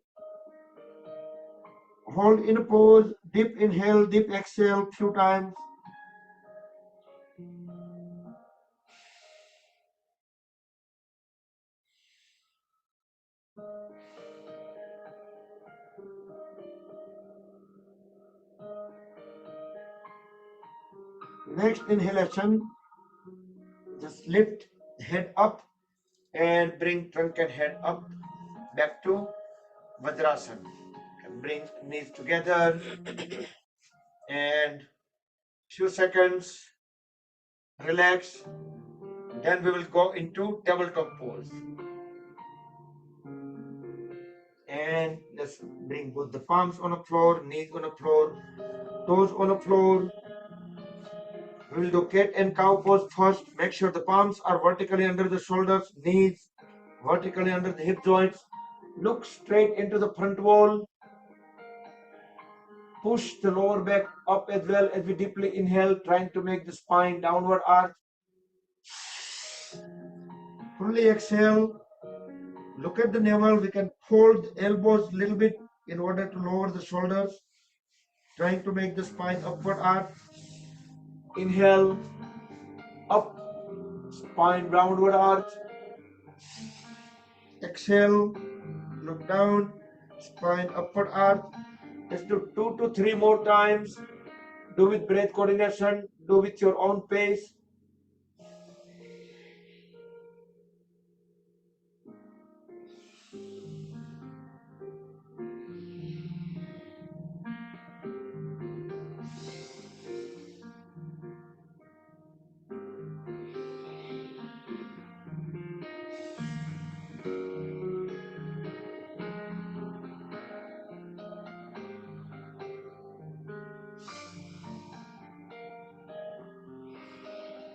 Hold in a pose, deep inhale, deep exhale, few times. Next inhalation, just lift the head up and bring trunk and head up back to Vajrasana. And bring knees together and few seconds, relax. Then we will go into tabletop pose. And let's bring both the palms on the floor, knees on the floor, toes on the floor. We will do cat and cow pose first. Make sure the palms are vertically under the shoulders, knees vertically under the hip joints. Look straight into the front wall. Push the lower back up as well as we deeply inhale, trying to make the spine downward arch. Fully exhale. Look at the navel. We can fold the elbows a little bit in order to lower the shoulders, trying to make the spine upward arch. Inhale, up, spine downward arch. Exhale, look down, spine upward arch. Let's do 2 to 3 more times. Do with breath coordination, do with your own pace.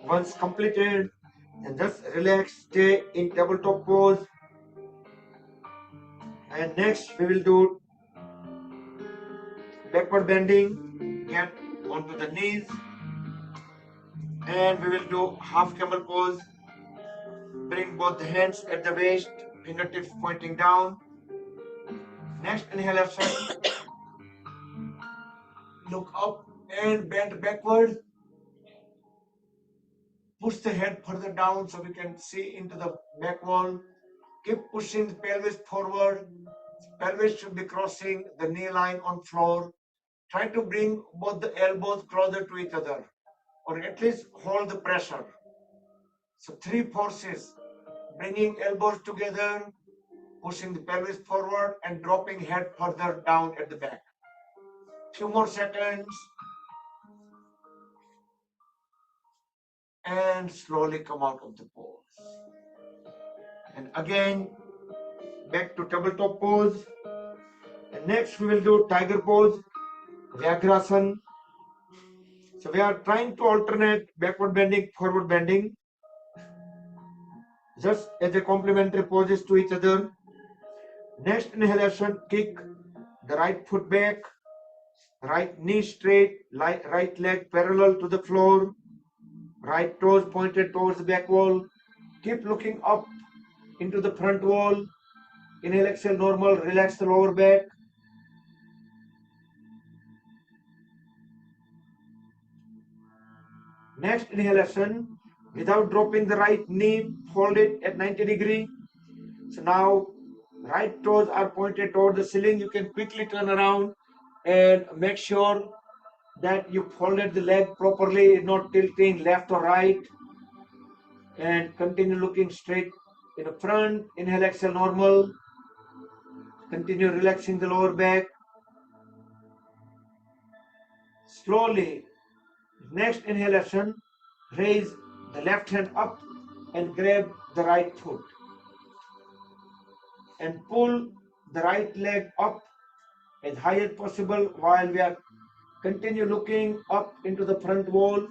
Once completed, then just relax, stay in tabletop pose. And next we will do backward bending, get onto the knees, and we will do half camel pose. Bring both the hands at the waist, fingertips pointing down. Next inhalation, look up and bend backward. Push the head further down so we can see into the back wall. Keep pushing the pelvis forward. Pelvis should be crossing the knee line on floor. Try to bring both the elbows closer to each other, or at least hold the pressure. So 3 forces: bringing elbows together, pushing the pelvis forward, and dropping head further down at the back. Few more seconds. and slowly come out of the pose. And again, back to tabletop pose. And next we will do tiger pose, Vyagrasana. So we are trying to alternate backward bending, forward bending, just as a complementary poses to each other. Next inhalation, kick the right foot back, right knee straight, right leg parallel to the floor, right toes pointed towards the back wall. Keep looking up into the front wall. Inhale, exhale, normal, relax the lower back. Next inhalation, without dropping the right knee, hold it at 90 degree. So now right toes are pointed toward the ceiling. You can quickly turn around and make sure that you folded the leg properly, not tilting left or right. And continue looking straight in the front. Inhale, exhale, normal. Continue relaxing the lower back. Slowly, next inhalation, raise the left hand up and grab the right foot. And pull the right leg up as high as possible while we are continue looking up into the front wall.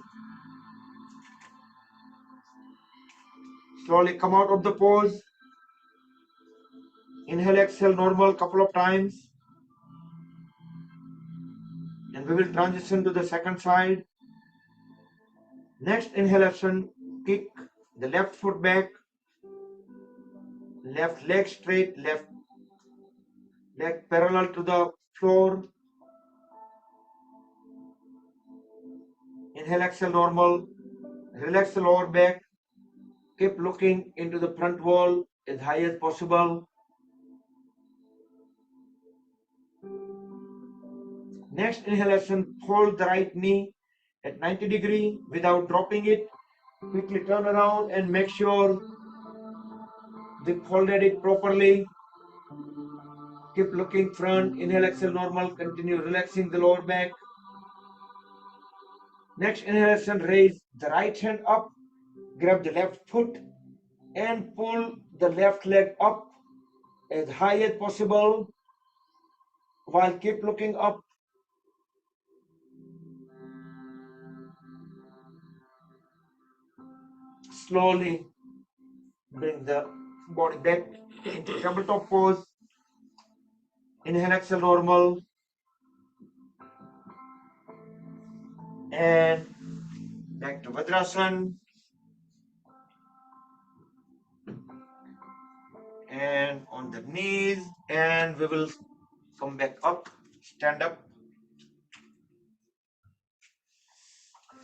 Slowly come out of the pose. Inhale, exhale, normal couple of times. And we will transition to the second side. Next inhalation, kick the left foot back, left leg straight, left leg parallel to the floor. Inhale, exhale, normal. Relax the lower back. Keep looking into the front wall as high as possible. Next inhalation, hold the right knee at 90 degree without dropping it. Quickly turn around and make sure they folded it properly. Keep looking front. Inhale, exhale, normal. Continue relaxing the lower back. Next inhalation, raise the right hand up. Grab the left foot and pull the left leg up as high as possible while keep looking up. Slowly bring the body back into tabletop pose. Inhale, exhale, normal. And back to Vajrasana. And on the knees. And we will come back up, stand up.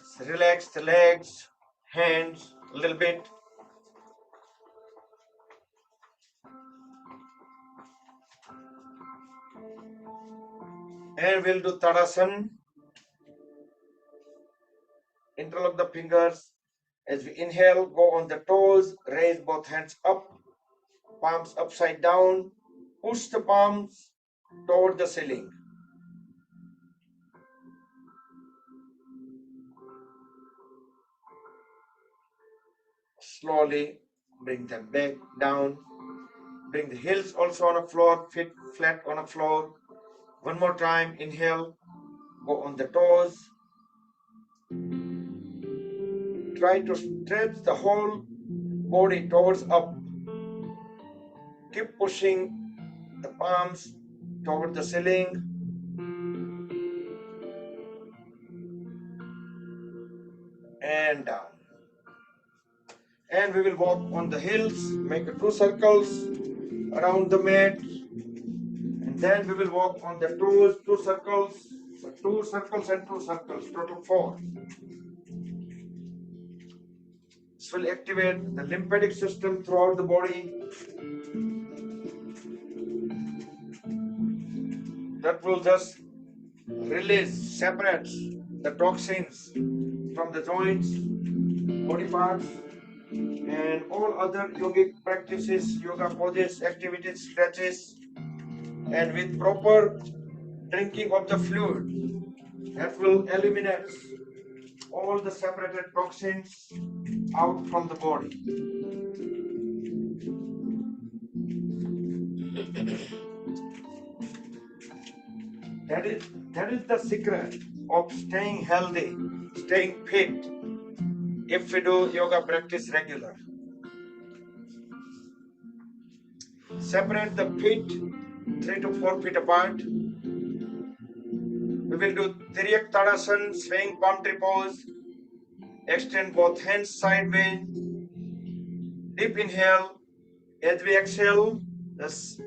So relax the legs, hands a little bit. And we'll do Tadasana. Interlock the fingers. As we inhale, go on the toes, raise both hands up, palms upside down, push the palms toward the ceiling. Slowly bring them back down. Bring the heels also on the floor, feet flat on the floor. One more time, inhale, go on the toes. Try to stretch the whole body towards up. Keep pushing the palms toward the ceiling. And down. And we will walk on the heels, make 2 circles around the mat. And then we will walk on the toes, 2 circles. So 2 circles and 2 circles, total 4. This will activate the lymphatic system throughout the body. That will just release, separates the toxins from the joints, body parts, and all other yogic practices, yoga poses, activities, stretches, and with proper drinking of the fluid, that will eliminate all the separated toxins out from the body. That is the secret of staying healthy, staying fit if we do yoga practice regular. Separate the feet 3 to 4 feet apart. We will do Tiryak Tadasana, swaying palm tree pose. Extend both hands sideways. Deep inhale. As we exhale, just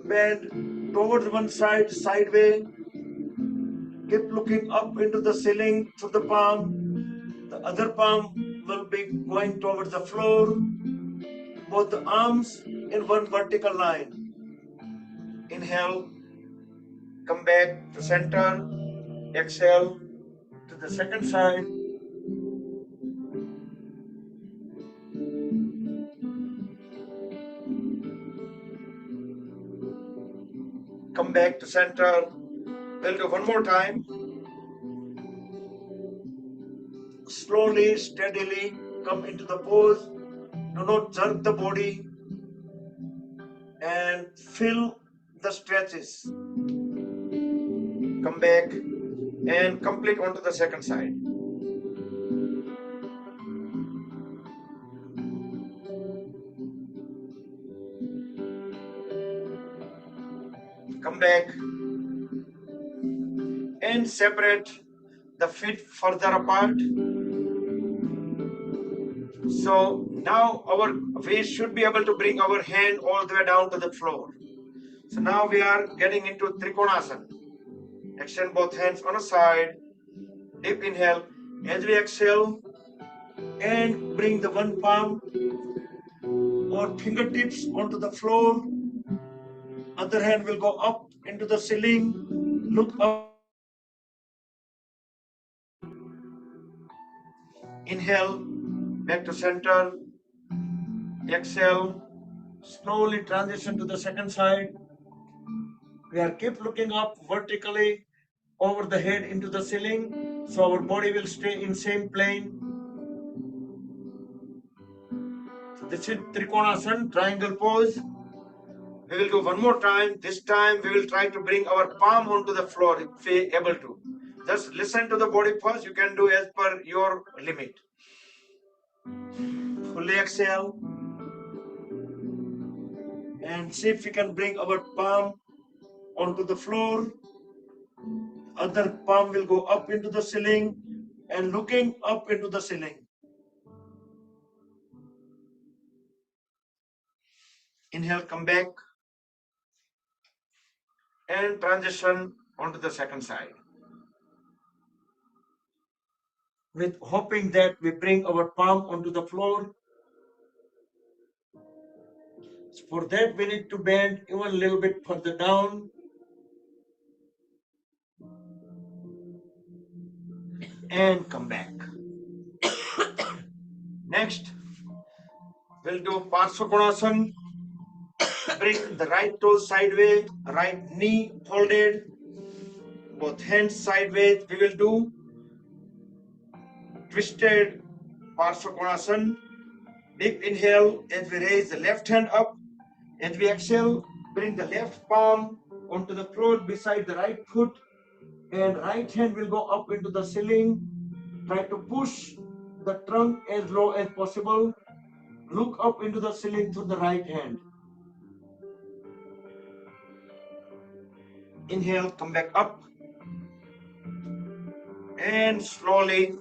bend towards one side, sideways. Keep looking up into the ceiling through the palm. The other palm will be going towards the floor. Both the arms in one vertical line. Inhale, come back to center. Exhale to the second side. Come back to center. We'll do one more time. Slowly, steadily come into the pose. Do not jerk the body and feel the stretches. Come back and complete onto the second side. Come back and separate the feet further apart. So now we should be able to bring our hand all the way down to the floor. So now we are getting into Trikonasana. Extend both hands on a side. Deep inhale. As we exhale, and bring the one palm or fingertips onto the floor. Other hand will go up into the ceiling. Look up. Inhale, back to center. Exhale, slowly transition to the second side. We are keep looking up vertically over the head into the ceiling, so our body will stay in same plane. So this is Trikonasana, triangle pose. We will do one more time. This time we will try to bring our palm onto the floor if we are able to. Just listen to the body first. You can do as per your limit. Fully exhale. And see if we can bring our palm onto the floor. Other palm will go up into the ceiling and looking up into the ceiling. Inhale, come back and transition onto the second side. With hoping that we bring our palm onto the floor. For that, we need to bend even a little bit further down. And come back. Next, we'll do Parsvakonasana. Bring the right toes sideways, right knee folded, both hands sideways. We will do twisted Parsvakonasana. Deep inhale as we raise the left hand up. As we exhale, bring the left palm onto the floor beside the right foot, and right hand will go up into the ceiling. Try to push the trunk as low as possible. Look up into the ceiling through the right hand. Inhale, come back up. And slowly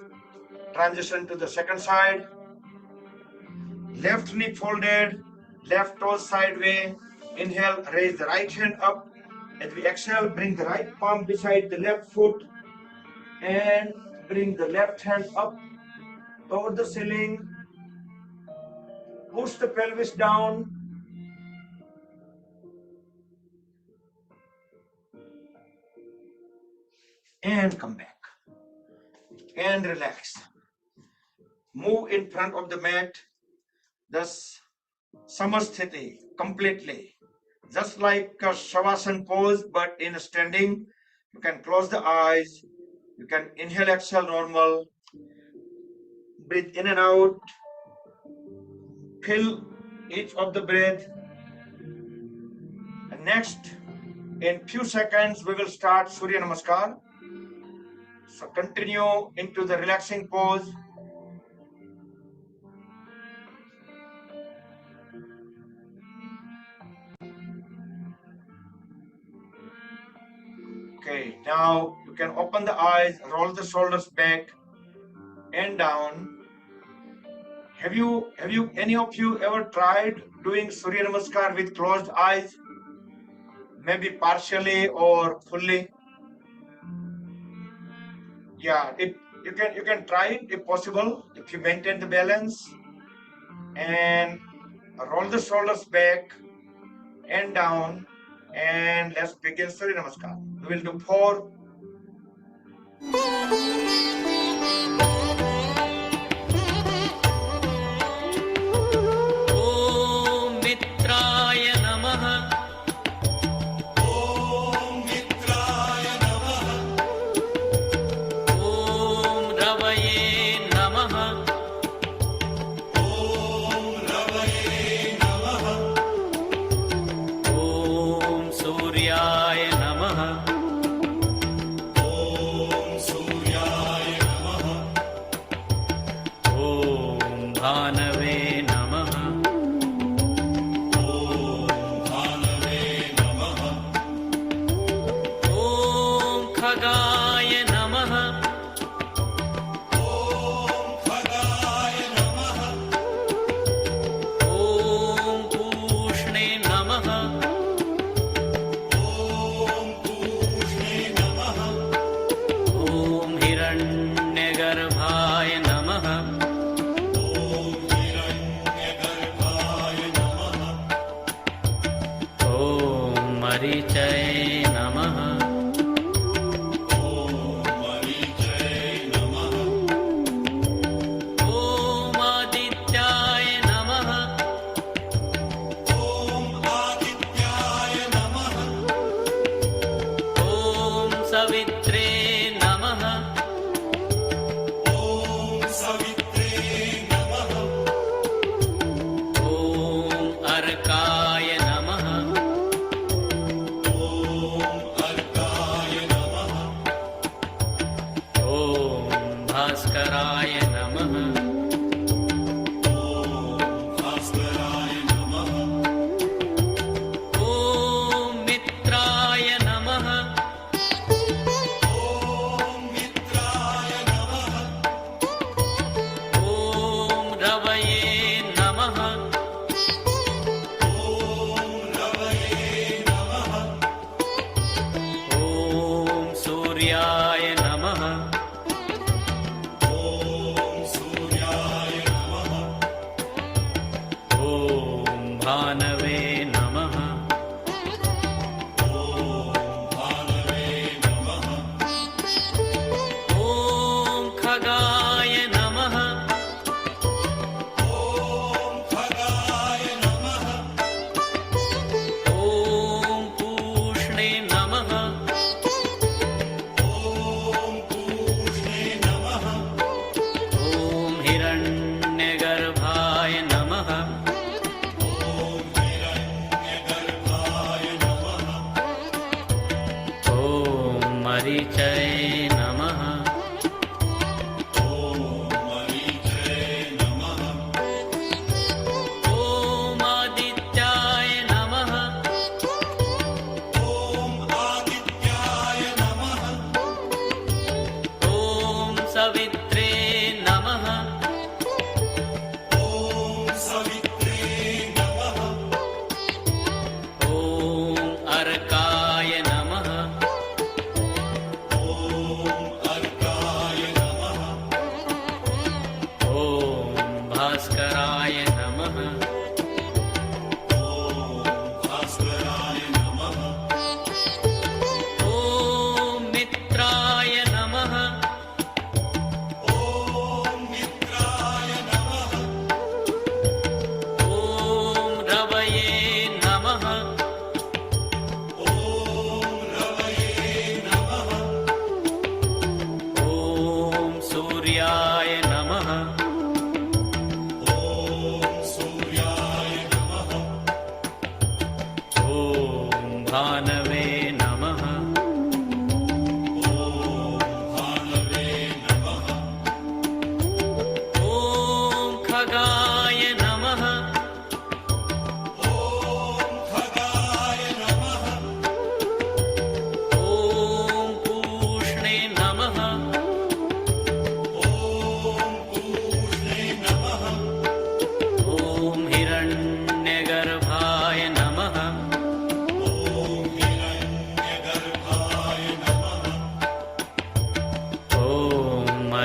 transition to the second side. Left knee folded, left toes sideways. Inhale, raise the right hand up. As we exhale, bring the right palm beside the left foot and bring the left hand up toward the ceiling. Push the pelvis down. And come back. And relax. Move in front of the mat. Thus, Samasthiti completely. Just like a Shavasana pose, but in standing. You can close the eyes. You can inhale, exhale normal. breathe in and out. Fill each of the breath. And next, in few seconds, we will start Surya Namaskar. So continue into the relaxing pose. Okay, now you can open the eyes, roll the shoulders back and down. Have any of you ever tried doing Surya Namaskar with closed eyes? Maybe partially or fully? Yeah, you can try it if possible, if you maintain the balance, and roll the shoulders back and down, and let's begin Surya Namaskar. We will do 4.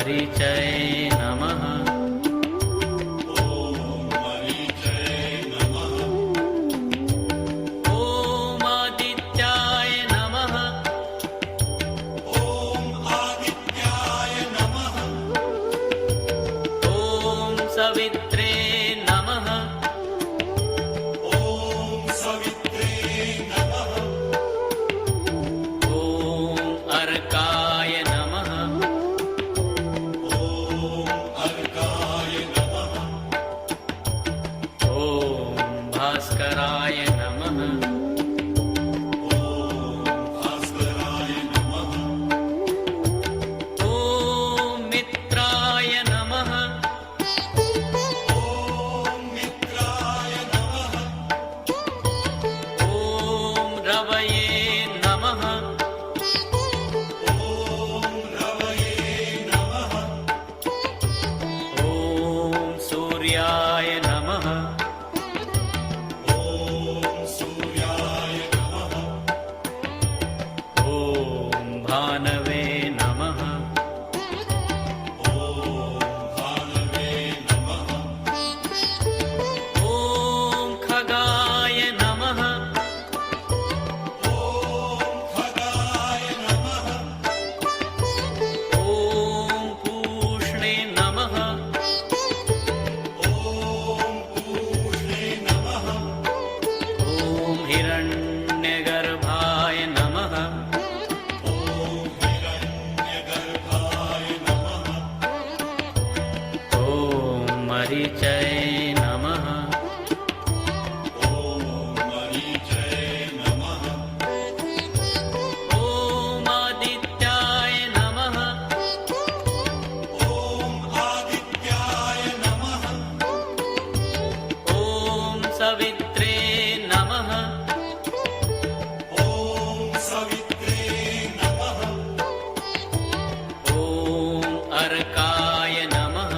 मरीचये नमः। ॐ आदित्याय नमः। ॐ सवित्रे नमः। ॐ अर्काय नमः। ॐ भास्कराय नमः। ॐ मित्राय नमः। ॐ रवये नमः। ॐ सूर्याय नमः। ॐ भानवे नमः। ॐ खगाय नमः। ॐ पूष्णे नमः। ॐ हिरण्यगर्भाय नमः। ॐ मरीचये नमः। ॐ आदित्याय नमः। ॐ सवित्रे नमः। ॐ अर्काय नमः।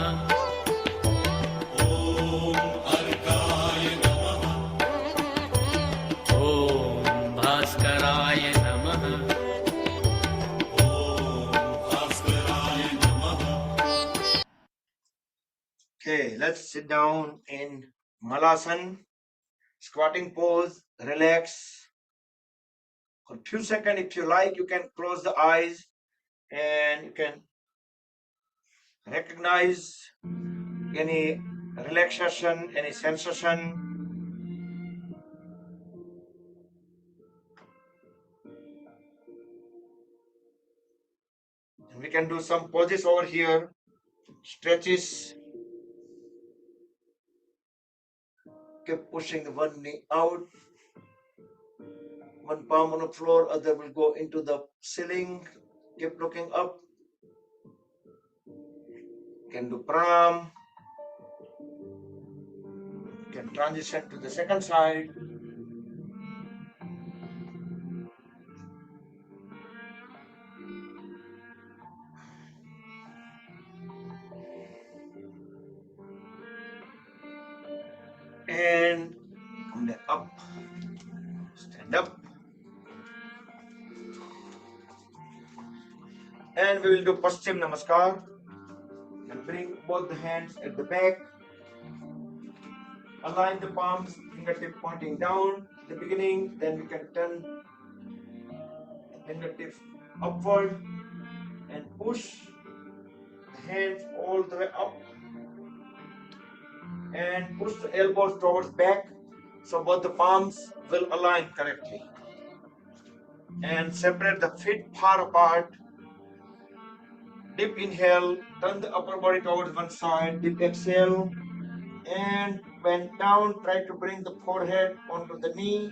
ॐ भास्कराय नमः। Okay, let's sit down in Malasana, squatting pose, relax. For a few seconds, if you like, you can close the eyes and you can recognize any relaxation, any sensation. And we can do some poses over here, stretches. Keep pushing the one knee out, one palm on the floor, other will go into the ceiling. Keep looking up. Can do pranam. Can transition to the second side. And come there up. Stand up. And we will do Paschim Namaskar. And bring both the hands at the back. Align the palms, fingertip pointing down at the beginning. Then we can turn the fingertips upward and push the hands all the way up. And push the elbows towards back so both the palms will align correctly. And separate the feet far apart. Deep inhale, turn the upper body towards one side. Deep exhale. And when down, try to bring the forehead onto the knee.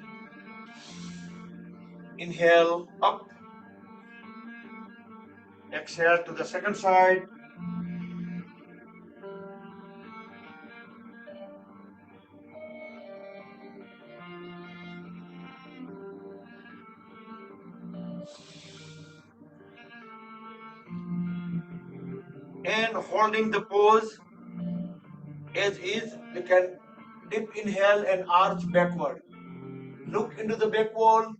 Inhale up. Exhale to the second side. And holding the pose as is, we can deep inhale and arch backward. Look into the back wall.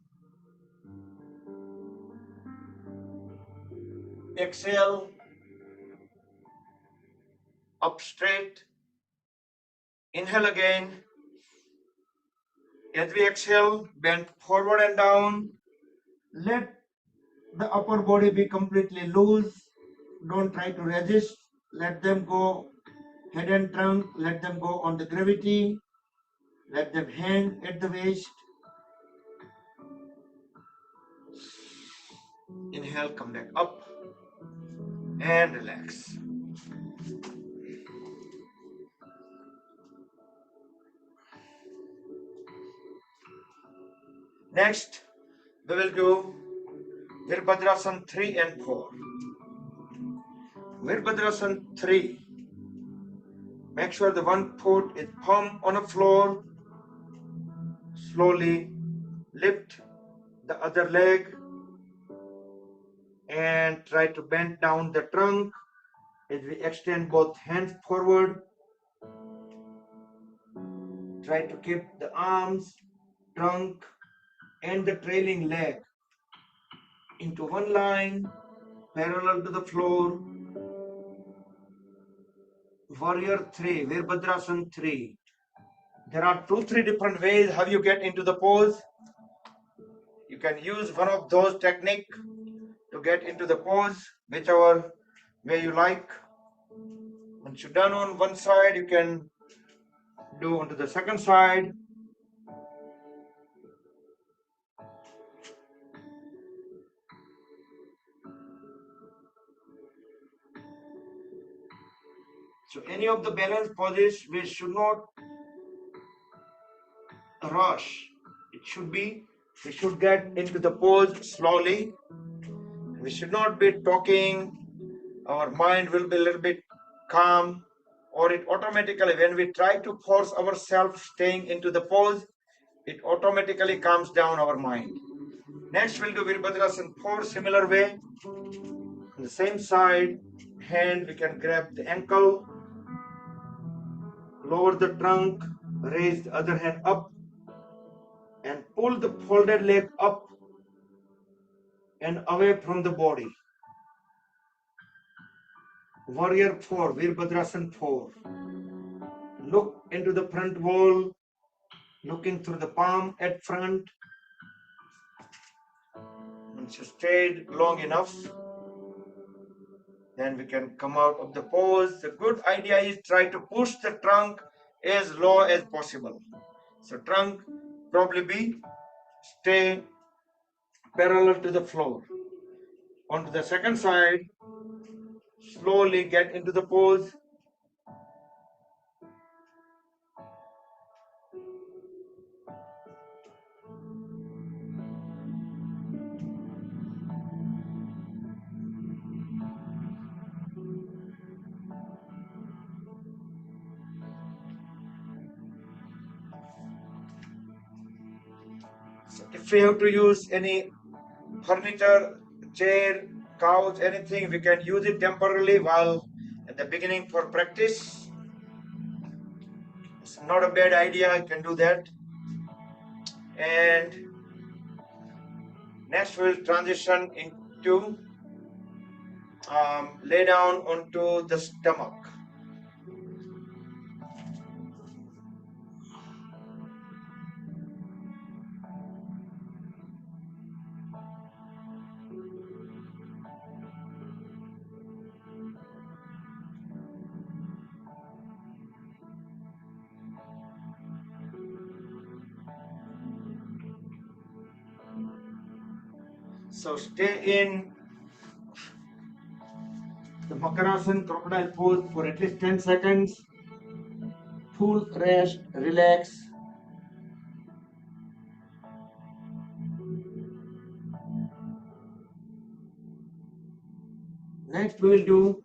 Exhale. up straight. Inhale again. As we exhale, bend forward and down. Let the upper body be completely loose. Don't try to resist. Let them go. Head and trunk, let them go on the gravity. Let them hang at the waist. Inhale, come back up and relax. Next, we will do Virabhadrasana 3 and 4. Virabhadrasana 3. Make sure the one foot is firm on the floor. Slowly lift the other leg and try to bend down the trunk as we extend both hands forward. Try to keep the arms, trunk, and the trailing leg into one line, parallel to the floor. Warrior 3, Virabhadrasana 3. There are 2-3 different ways how you get into the pose. You can use one of those techniques to get into the pose, whichever way you like. Once you're done on one side, you can do onto the second side. So any of the balance poses, we should not rush. We should get into the pose slowly. We should not be talking. Our mind will be a little bit calm, or it automatically, when we try to force ourselves staying into the pose, it automatically calms down our mind. Next, we'll do Virabhadrasana 4, similar way. On the same side, hand, we can grab the ankle, lower the trunk, raise the other hand up, and pull the folded leg up and away from the body. Warrior 4, Virabhadrasana 4. Look into the front wall, looking through the palm at front. Once you stayed long enough, then we can come out of the pose. The good idea is try to push the trunk as low as possible. So trunk probably stay parallel to the floor. Onto the second side, slowly get into the pose. So if we have to use any furniture, chair, couch, anything, we can use it temporarily while at the beginning for practice. It's not a bad idea, I can do that. And next we'll transition into lay down onto the stomach. So stay in the Makarasana crocodile pose for at least 10 seconds. Full rest, relax. Next we will do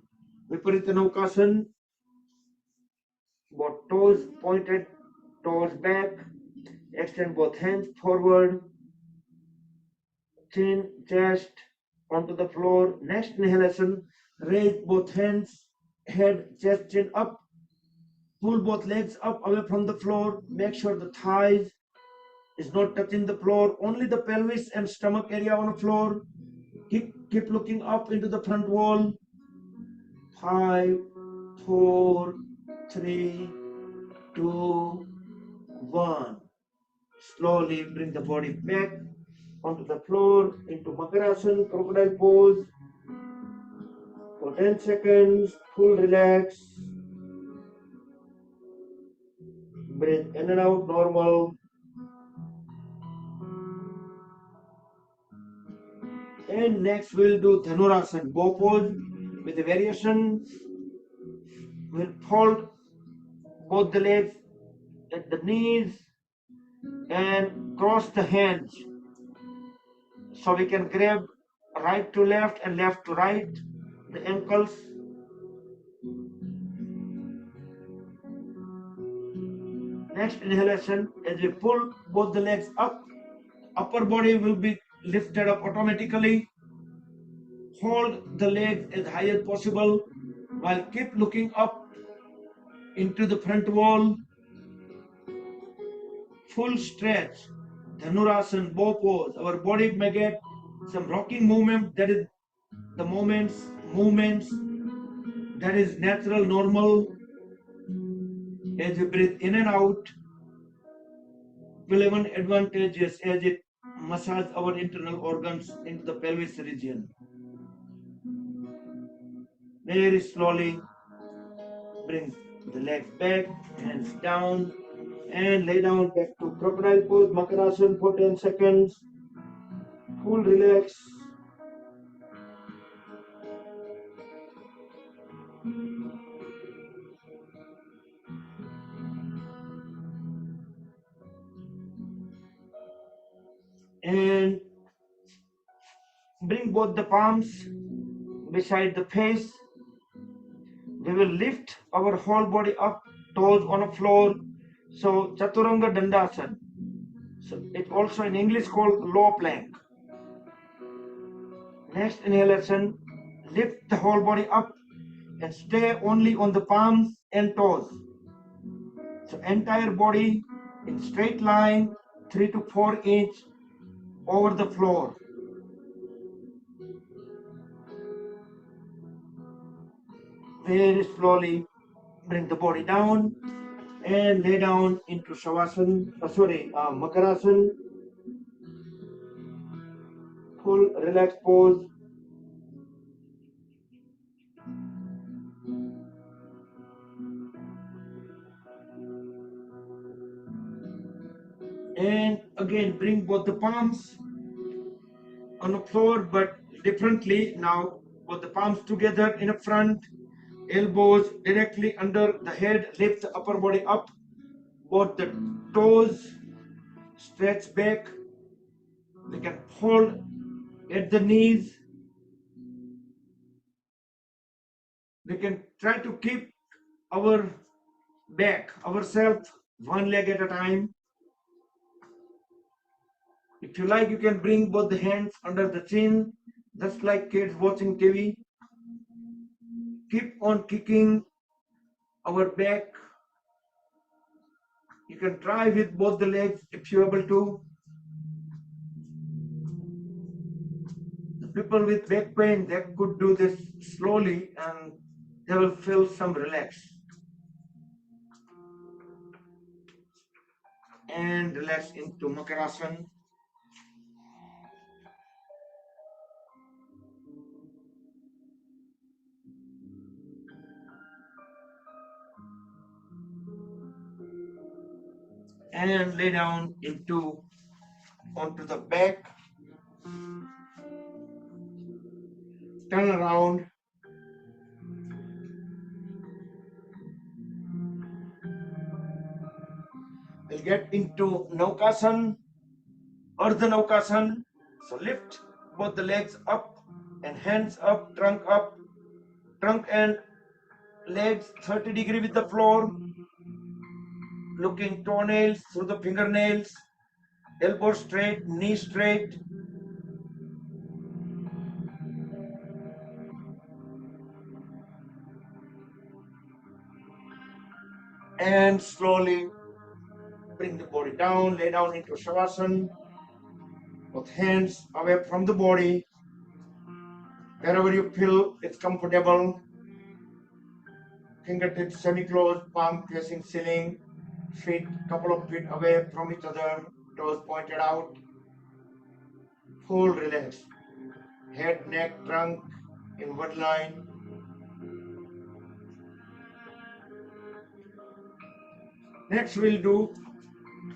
Viparita Naukasana. Both toes pointed, toes back. Extend both hands forward. Chin, chest onto the floor. Next inhalation, raise both hands, head, chest, chin up. Pull both legs up away from the floor. Make sure the thighs is not touching the floor. Only the pelvis and stomach area on the floor. Keep looking up into the front wall. 5, 4, 3, 2, 1. Slowly bring the body back onto the floor into Makarasana, crocodile pose for 10 seconds. Full relax. Breathe in and out normal. And next we'll do Dhanurasana, bow pose with a variation. We'll fold both the legs at the knees and cross the hands. So we can grab right to left and left to right, the ankles. Next inhalation, as we pull both the legs up, upper body will be lifted up automatically. Hold the legs as high as possible while keep looking up into the front wall. Full stretch, Dhanurasana, bow pose. Our body may get some rocking movement, that is the movements that is natural, normal. As you breathe in and out, will have an advantageous as it massage our internal organs into the pelvis region. Very slowly bring the legs back, hands down, and lay down back to crocodile pose, Makarasana for 10 seconds. Full relax. And bring both the palms beside the face. We will lift our whole body up, toes on the floor. So Chaturanga Dandasana. So it's also in English called low plank. Next inhalation, lift the whole body up and stay only on the palms and toes. So entire body in straight line, 3 to 4 inch over the floor. Very slowly bring the body down and lay down into Makarasana. Full relaxed pose. And again bring both the palms on the floor, but differently now. Both the palms together in the front, elbows directly under the head, lift the upper body up, both the toes stretch back. We can hold at the knees. We can try to keep our back, ourselves, one leg at a time. If you like, you can bring both the hands under the chin, just like kids watching TV. Keep on kicking our back. You can try with both the legs if you're able to. The people with back pain, they could do this slowly and they will feel some relax. And relax into Makarasana. And lay down onto the back. Turn around. We'll get into Naukasana, Ardha Naukasana. So lift both the legs up and hands up, trunk and legs 30 degrees with the floor. Looking toenails through the fingernails, elbow straight, knee straight. And slowly bring the body down, lay down into Shavasana. Both hands away from the body. Wherever you feel it's comfortable. fingertips semi-closed, palm facing ceiling, feet couple of feet away from each other, toes pointed out, full relax. Head, neck, trunk in one line. Next we'll do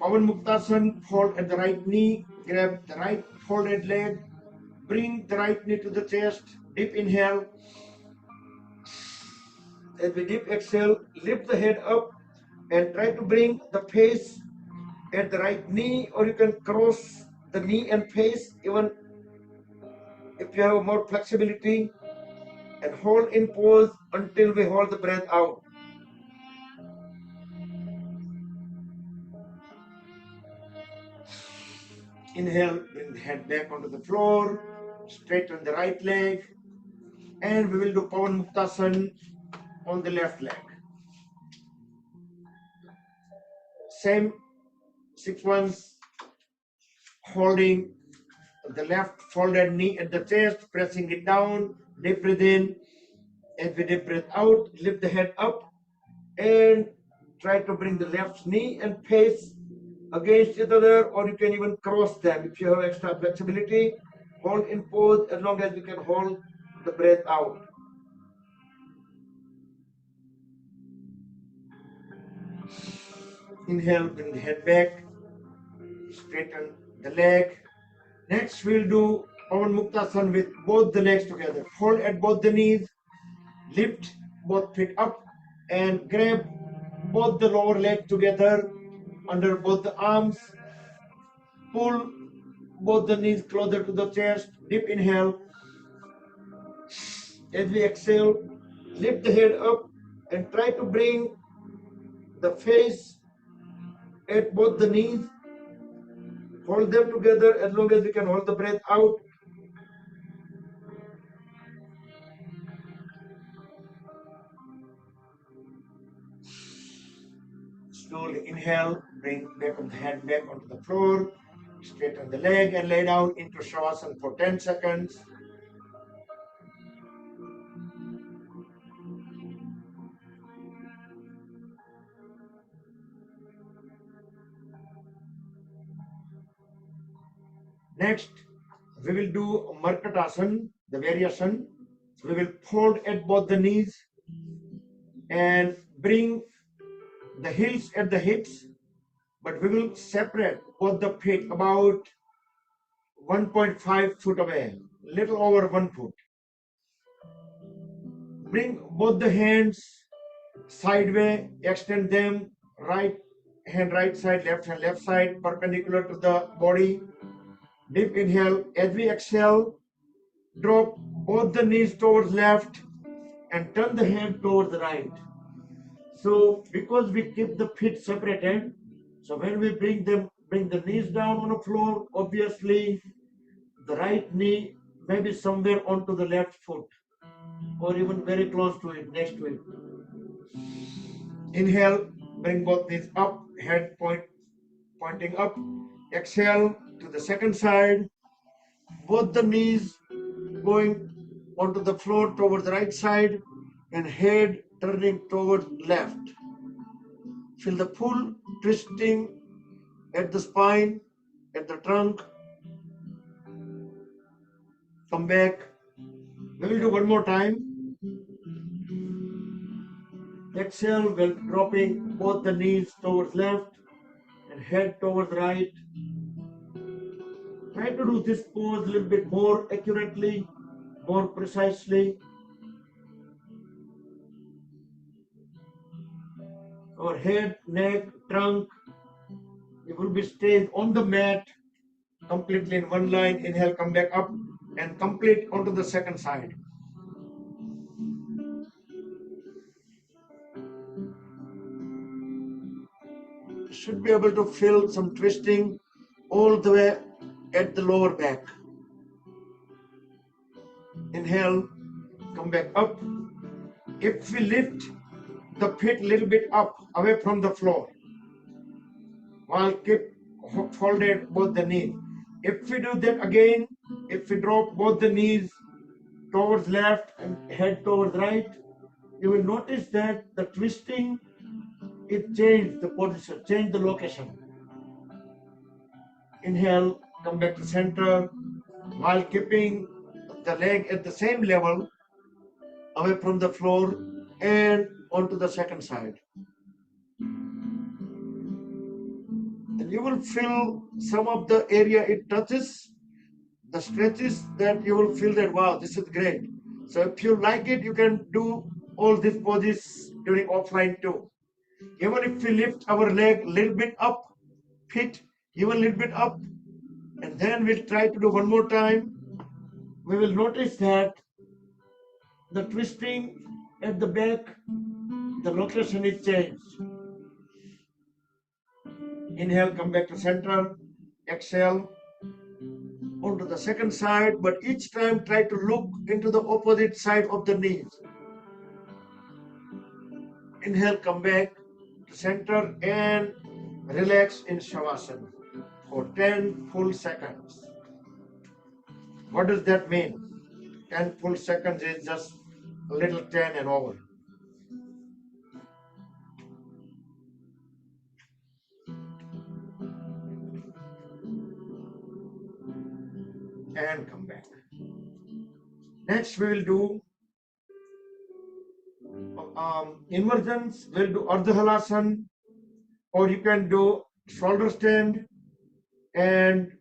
Pavan Muktasan, fold at the right knee, grab the right folded leg, bring the right knee to the chest, deep inhale. As we deep exhale, lift the head up and try to bring the face at the right knee, or you can cross the knee and face even if you have more flexibility, and hold in pose until we hold the breath out. Inhale, bring the head back onto the floor, straighten the right leg, and we will do Pavan Muktasan on the left leg. Same sequence, holding the left folded knee at the chest, pressing it down, deep breathe in. As we deep breath out, lift the head up and try to bring the left knee and face against each other, or you can even cross them if you have extra flexibility. Hold in pose as long as you can hold the breath out. Inhale, bring the head back, straighten the leg. Next, we'll do Pavan Muktasan with both the legs together. Hold at both the knees, lift both feet up, and grab both the lower leg together under both the arms. Pull both the knees closer to the chest. Deep inhale. As we exhale, lift the head up and try to bring the face at both the knees. Hold them together as long as you can hold the breath out. Slowly inhale, bring back of the head back onto the floor, straighten the leg and lay down into Shavasana for 10 seconds. Next, we will do Markatasana, the variation. We will fold at both the knees and bring the heels at the hips, but we will separate both the feet about 1.5 foot away, little over 1 foot. Bring both the hands sideways, extend them, right hand right side, left side, perpendicular to the body. Deep inhale. As we exhale, drop both the knees towards left and turn the head towards the right. So because we keep the feet separated, so when we bring the knees down on the floor, obviously the right knee may be somewhere onto the left foot or even very close to it, next to it. Inhale, bring both knees up, head pointing up. Exhale to the second side, both the knees going onto the floor towards the right side and head turning towards left. Feel the full twisting at the spine, at the trunk. Come back. We will do one more time. Exhale while dropping both the knees towards left and head towards right. Try to do this pose a little bit more accurately, more precisely. Our head, neck, trunk, it will be stayed on the mat completely in one line. Inhale, come back up and complete onto the second side. Should be able to feel some twisting all the way at the lower back. Inhale, come back up. If we lift the feet a little bit up away from the floor while keep folded both the knees. If we do that again, if we drop both the knees towards left and head towards right, you will notice that the twisting, it changed the position, change the location. Inhale, come back to center while keeping the leg at the same level away from the floor and onto the second side. And you will feel some of the area it touches, the stretches, that you will feel that wow, this is great. So if you like it, you can do all these poses during offline too. Even if we lift our leg a little bit up, feet even a little bit up, and then we'll try to do one more time, we will notice that the twisting at the back, the location is changed. Inhale, come back to center, exhale, onto the second side, but each time try to look into the opposite side of the knees. Inhale, come back to center and relax in Shavasana for 10 full seconds. What does that mean? 10 full seconds is just a little 10 and over. And come back. Next we will do inversions. We'll do Ardha Halasana, or you can do shoulder stand and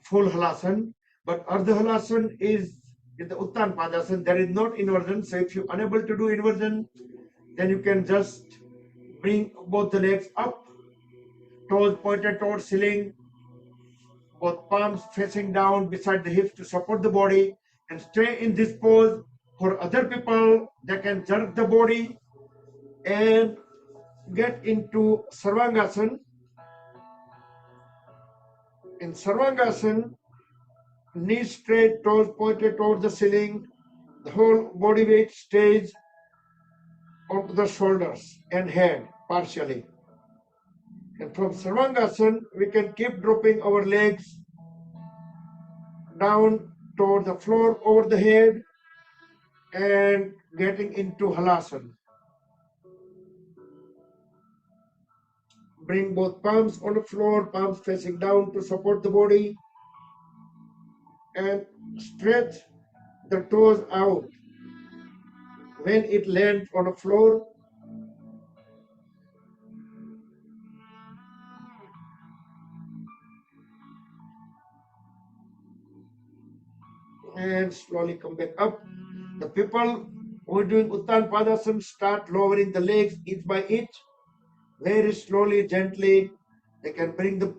full Halasana. But Ardha Halasana is the Uttan Padasana. There is not inversion. So if you're unable to do inversion, then you can just bring both the legs up, toes pointed towards ceiling, both palms facing down beside the hips to support the body, and stay in this pose. For other people, they can jerk the body and get into Sarvangasana. In Sarvangasana, knees straight, toes pointed towards the ceiling, the whole body weight stays onto the shoulders and head partially. And from Sarvangasana, we can keep dropping our legs down toward the floor over the head and getting into Halasana. Bring both palms on the floor, palms facing down to support the body, and stretch the toes out. When it lands on the floor, and slowly come back up. The people who are doing Uttan Padasana start lowering the legs inch by inch. Very slowly, gently, they can bring the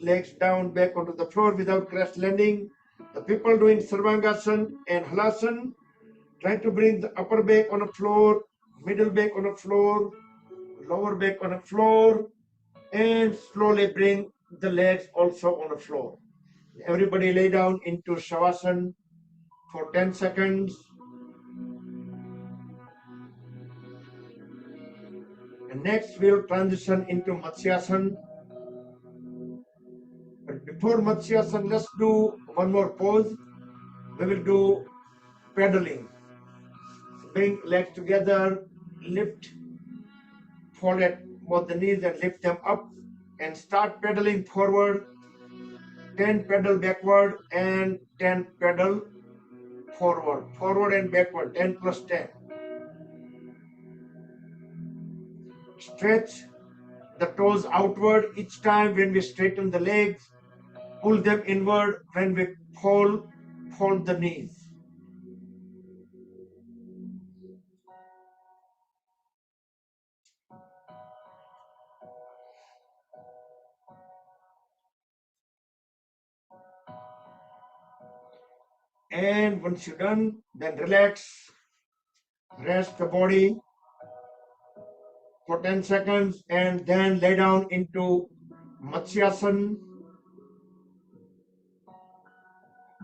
legs down back onto the floor without crash landing. The people doing Sarvangasana and Halasana try to bring the upper back on the floor, middle back on the floor, lower back on the floor, and slowly bring the legs also on the floor. Everybody lay down into Shavasana for 10 seconds. And next we'll transition into Matsyasana. But before Matsyasana, let's do one more pose. We will do pedaling. Bring legs together, lift, fold both the knees and lift them up, and start pedaling forward. 10 pedal backward and 10 pedal forward. Forward and backward, 10 plus 10. Stretch the toes outward each time when we straighten the legs. Pull them inward when we fold the knees. And once you're done, then relax, rest the body for 10 seconds, and then lay down into Matsyasana.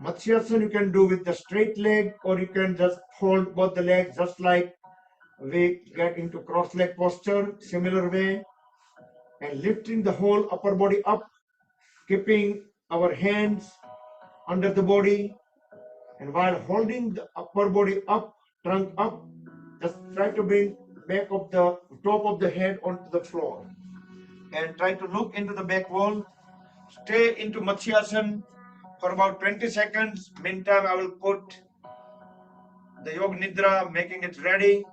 Matsyasana you can do with the straight leg, or you can just fold both the legs just like we get into cross leg posture, similar way, and lifting the whole upper body up, keeping our hands under the body, and while holding the upper body up, trunk up, Just try to bring back of the top of the head onto the floor and try to look into the back wall. Stay into Matsyasana for about 20 seconds. Meantime, I will put the Yoga Nidra, making it ready.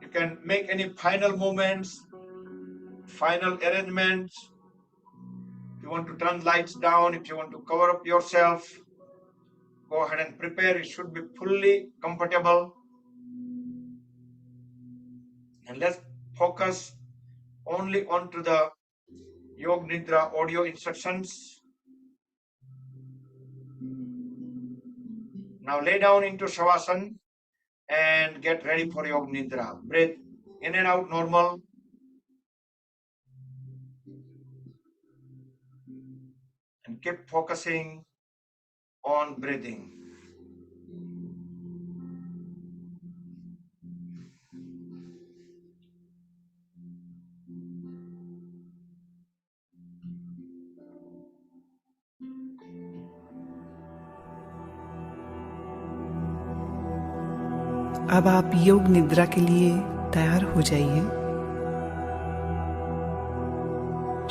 You can make any final movements, final arrangements. If you want to turn lights down, if you want to cover up yourself, go ahead and prepare. It should be fully comfortable. And let's focus only onto the Yoga Nidra audio instructions. Now lay down into Shavasana and get ready for Yoga Nidra. Breathe in and out normal. And keep focusing on breathing. अब आप योग निद्रा के लिए तैयार हो जाइए।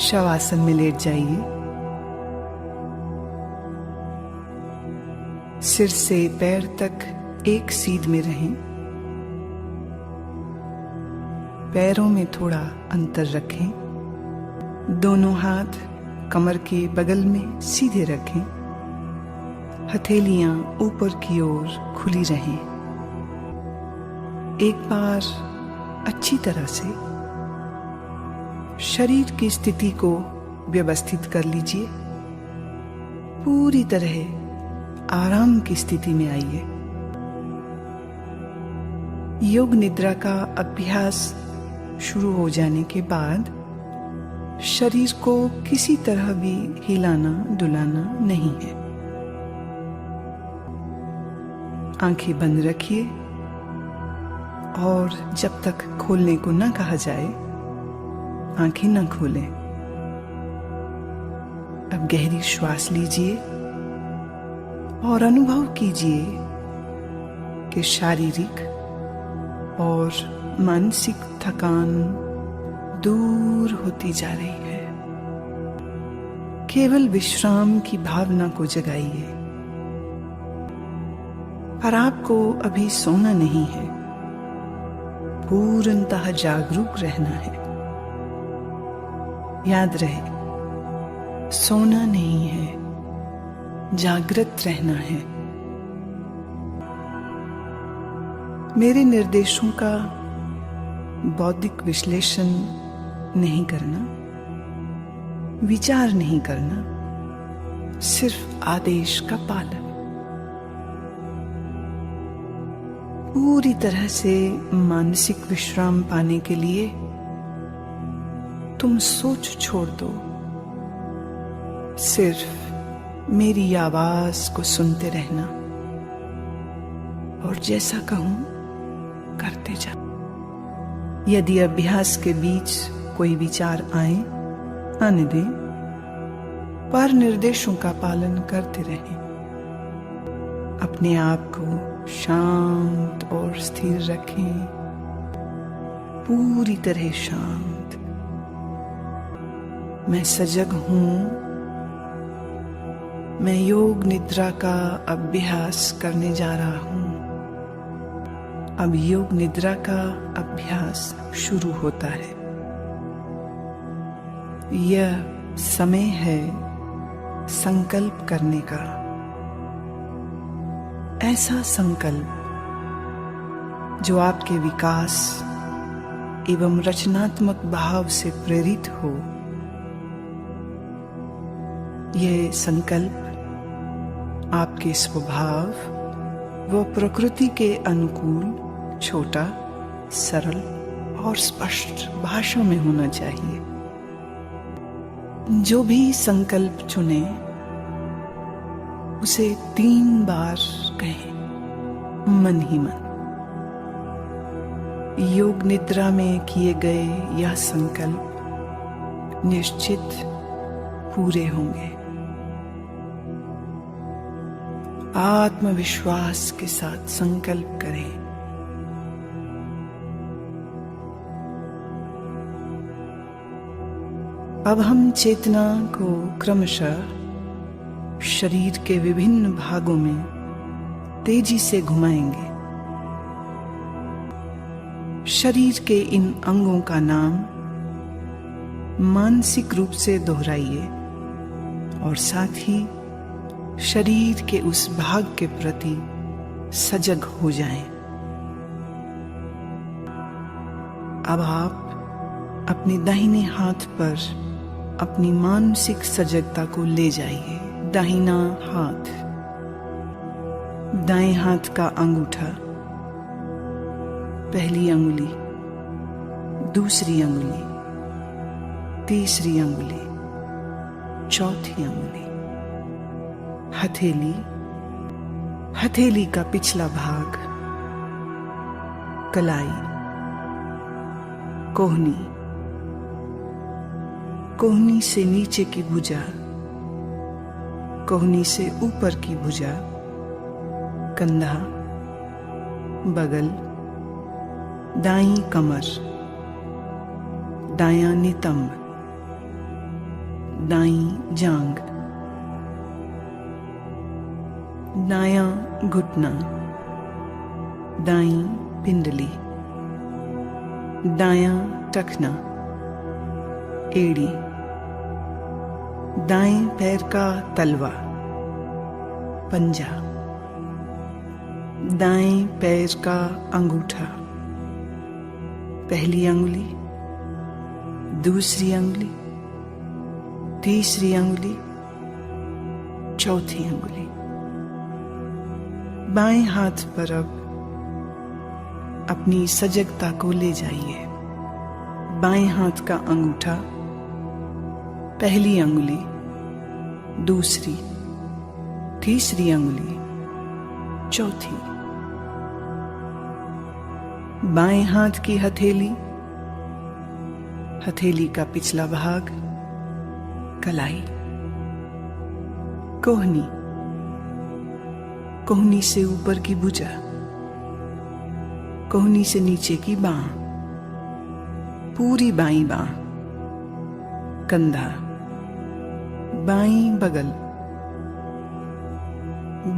शवासन में लेट जाइए। सिर से पैर तक एक सीध में रहें। पैरों में थोड़ा अंतर रखें। दोनों हाथ कमर के बगल में सीधे रखें। हथेलियां ऊपर की ओर खुली रहें। एक बार अच्छी तरह से शरीर की स्थिति को व्यवस्थित कर लीजिए। पूरी तरह आराम की स्थिति में आइए। योग निद्रा का अभ्यास शुरू हो जाने के बाद शरीर को किसी तरह भी हिलाना डुलाना नहीं है। आंखें बंद रखिए और जब तक खोलने को न कहा जाए आंखें न खोलें। अब गहरी श्वास लीजिए और अनुभव कीजिए कि शारीरिक और मानसिक थकान दूर होती जा रही है। केवल विश्राम की भावना को जगाइए। पर आपको अभी सोना नहीं है, पूर्णतः जागरूक रहना है। याद रहे, सोना नहीं है, जागृत रहना है। मेरे निर्देशों का बौद्धिक विश्लेषण नहीं करना, विचार नहीं करना, सिर्फ आदेश का पालन। पूरी तरह से मानसिक विश्राम पाने के लिए तुम सोच छोड़ दो। सिर्फ मेरी आवाज को सुनते रहना और जैसा कहूं करते जाओ। यदि अभ्यास के बीच कोई विचार आए, आने दें, पर निर्देशों का पालन करते रहें। अपने आप को शांत और स्थिर रखें, पूरी तरह शांत। मैं सजग हूं। मैं योग निद्रा का अभ्यास करने जा रहा हूं। अब योग निद्रा का अभ्यास शुरू होता है। यह समय है संकल्प करने का। ऐसा संकल्प जो आपके विकास एवं रचनात्मक भाव से प्रेरित हो। यह संकल्प आपके स्वभाव व प्रकृति के अनुकूल, छोटा, सरल और स्पष्ट भाषा में होना चाहिए। जो भी संकल्प चुने उसे 3 बार कहें, मन ही मन। योग निद्रा में किए गए यह संकल्प निश्चित पूरे होंगे। आत्मविश्वास के साथ संकल्प करें। अब हम चेतना को क्रमशः शरीर के विभिन्न भागों में तेजी से घुमाएंगे। शरीर के इन अंगों का नाम मानसिक रूप से दोहराइए और साथ ही शरीर के उस भाग के प्रति सजग हो जाएं। अब आप अपने दाहिने हाथ पर अपनी मानसिक सजगता को ले जाइए। दाहिना हाथ, दाएं हाथ का अंगूठा, पहली अंगुली, दूसरी अंगुली, तीसरी अंगुली, चौथी अंगुली, हथेली, हथेली का पिछला भाग, कलाई, कोहनी, कोहनी से नीचे की भुजा, कोहनी से ऊपर की भुजा, कंधा, बगल, दाईं कमर, दायां नितंब, दाईं जांघ, दायां घुटना, दाईं पिंडली, दायां टखना, एड़ी, दाएं पैर का तलवा, पंजा, दाएं पैर का अंगूठा, पहली अंगुली, दूसरी अंगुली, तीसरी अंगुली, चौथी अंगुली। बाएं हाथ पर अब अपनी सजगता को ले जाइए। बाएं हाथ का अंगूठा, पहली अंगुली, दूसरी, तीसरी अंगुली, चौथी। बाएं हाथ की हथेली, हथेली का पिछला भाग, कलाई, कोहनी, कोहनी से ऊपर की भुजा, कोहनी से नीचे की बांह, पूरी बाईं बांह, कंधा, बाईं बगल,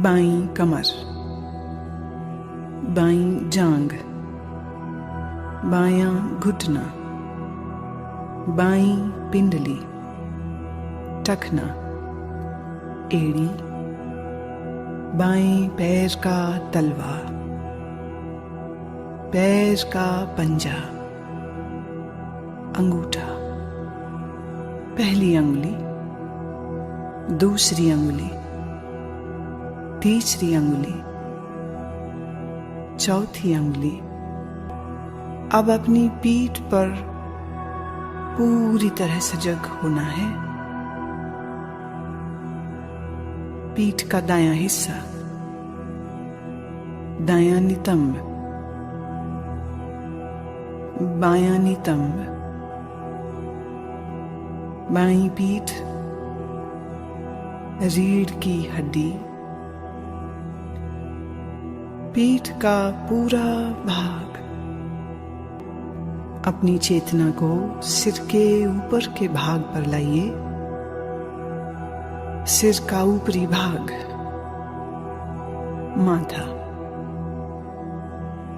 बाईं कमर, बाईं जांघ, बायां घुटना, बाईं पिंडली, टखना, एड़ी, बाएं पैर का तलवा, पैर का पंजा, अंगूठा, पहली अंगुली, दूसरी अंगुली, तीसरी अंगुली, चौथी अंगुली। अब अपनी पीठ पर पूरी तरह सजग होना है। पीठ का दायां हिस्सा, दायां नितंब, बायां नितंब, बाईं पीठ, रीढ़ की हड्डी, पीठ का पूरा भाग। अपनी चेतना को सिर के ऊपर के भाग पर लाइए। सिर का ऊपरी भाग, माथा,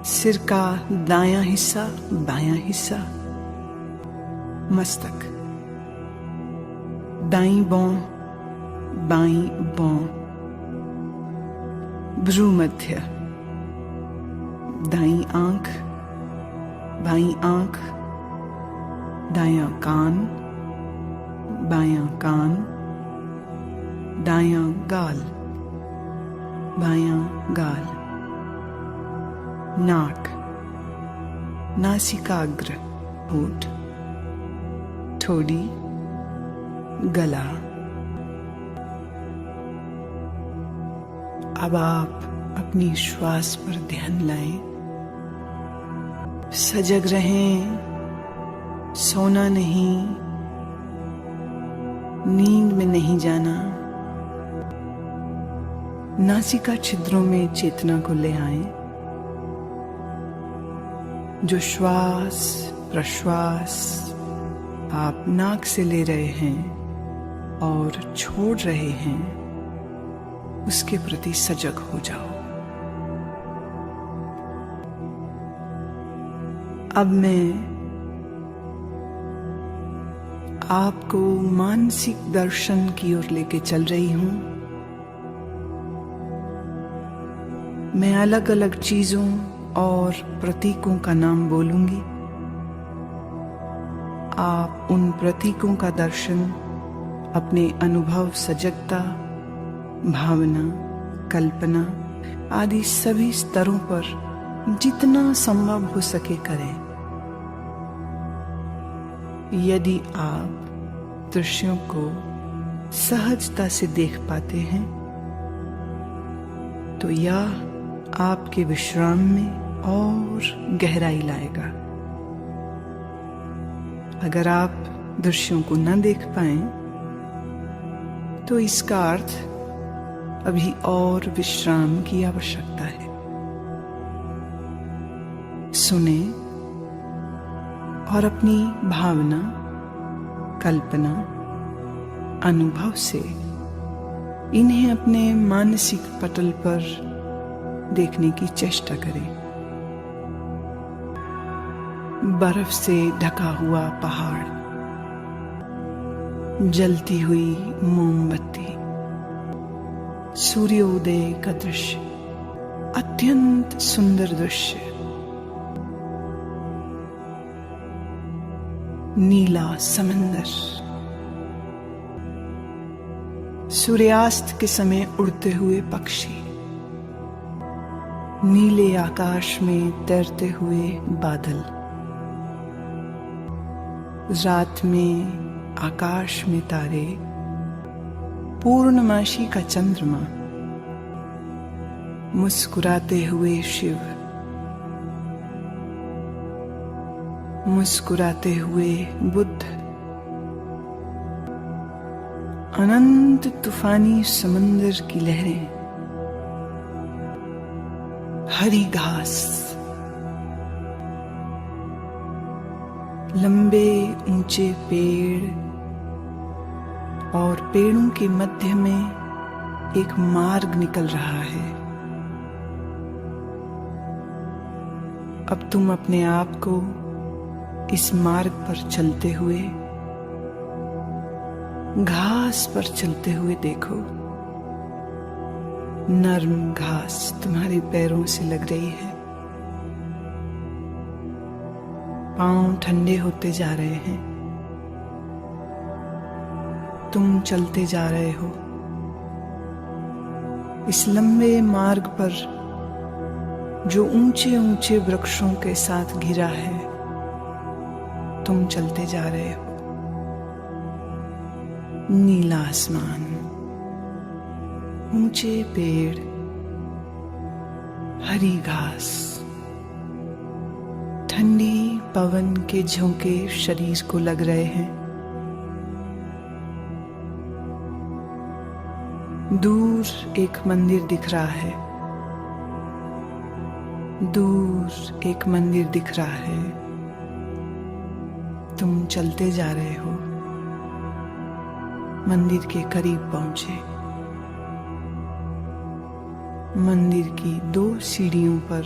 सिर का दायां हिस्सा, बायां हिस्सा, मस्तक, दाईं भौं, बाईं भौं, भ्रूमध्य, दाईं आंख, बाईं आंख, दायां कान, बायां कान, दायां गाल, बायां गाल, नाक, नासिकाग्र, होठ, ठोड़ी, गला। अब आप अपनी श्वास पर ध्यान लाएं। सजग रहें, सोना नहीं, नींद में नहीं जाना। नासिका छिद्रों में चेतना को ले आए। जो श्वास प्रश्वास आप नाक से ले रहे हैं और छोड़ रहे हैं, उसके प्रति सजग हो जाओ। अब मैं आपको मानसिक दर्शन की ओर लेके चल रही हूं। मैं अलग अलग चीजों और प्रतीकों का नाम बोलूंगी। आप उन प्रतीकों का दर्शन अपने अनुभव, सजगता, भावना, कल्पना आदि सभी स्तरों पर जितना संभव हो सके करें। यदि आप दृश्यों को सहजता से देख पाते हैं तो यह आपके विश्राम में और गहराई लाएगा। अगर आप दृश्यों को न देख पाए तो इसका अर्थ अभी और विश्राम की आवश्यकता है। सुने और अपनी भावना, कल्पना, अनुभव से इन्हें अपने मानसिक पटल पर देखने की चेष्टा करें। बर्फ से ढका हुआ पहाड़, जलती हुई मोमबत्ती, सूर्योदय का दृश्य, अत्यंत सुंदर दृश्य, नीला समंदर, सूर्यास्त के समय उड़ते हुए पक्षी, नीले आकाश में तैरते हुए बादल, रात में आकाश में तारे, पूर्णमासी का चंद्रमा, मुस्कुराते हुए शिव, मुस्कुराते हुए बुद्ध, अनंत तूफानी समंदर की लहरें, हरी घास, लंबे ऊंचे पेड़ और पेड़ों के मध्य में एक मार्ग निकल रहा है। अब तुम अपने आप को इस मार्ग पर चलते हुए, घास पर चलते हुए देखो। नर्म घास तुम्हारे पैरों से लग रही है, पांव ठंडे होते जा रहे हैं, तुम चलते जा रहे हो। इस लंबे मार्ग पर जो ऊंचे ऊंचे वृक्षों के साथ घिरा है, तुम चलते जा रहे हो। नीला आसमान, ऊंचे पेड़, हरी घास, ठंडी पवन के झोंके शरीर को लग रहे हैं। दूर एक मंदिर दिख रहा है, दूर एक मंदिर दिख रहा है। तुम चलते जा रहे हो, मंदिर के करीब पहुंचे। मंदिर की 2 सीढ़ियों पर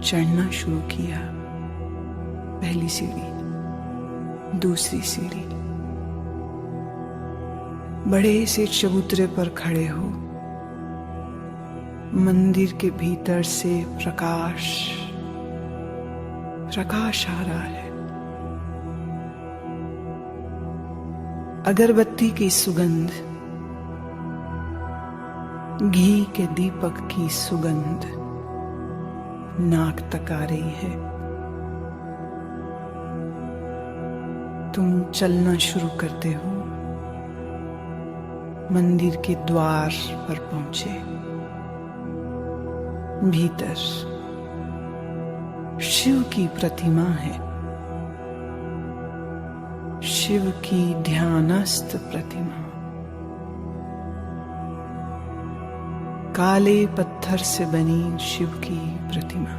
चढ़ना शुरू किया। पहली सीढ़ी, दूसरी सीढ़ी। बड़े से चबूतरे पर खड़े हो। मंदिर के भीतर से प्रकाश आ रहा है। अगरबत्ती की सुगंध, घी के दीपक की सुगंध नाक तक आ रही है। तुम चलना शुरू करते हो। मंदिर के द्वार पर पहुंचे। भीतर शिव की प्रतिमा है, शिव की ध्यानस्थ प्रतिमा। काले पत्थर से बनी शिव की प्रतिमा।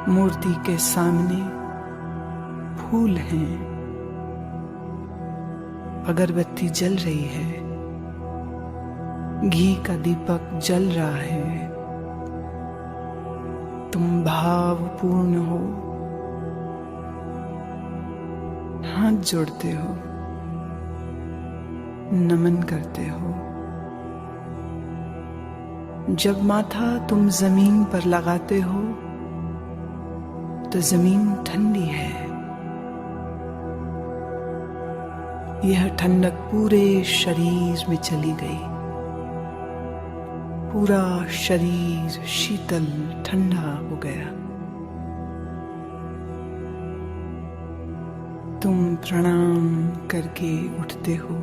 मूर्ति के सामने फूल हैं, अगरबत्ती जल रही है, घी का दीपक जल रहा है। तुम भावपूर्ण हो, हाथ जोड़ते हो, नमन करते हो। जब माथा तुम जमीन पर लगाते हो तो जमीन ठंडी है। यह ठंडक पूरे शरीर में चली गई। पूरा शरीर शीतल ठंडा हो गया। तुम प्रणाम करके उठते हो,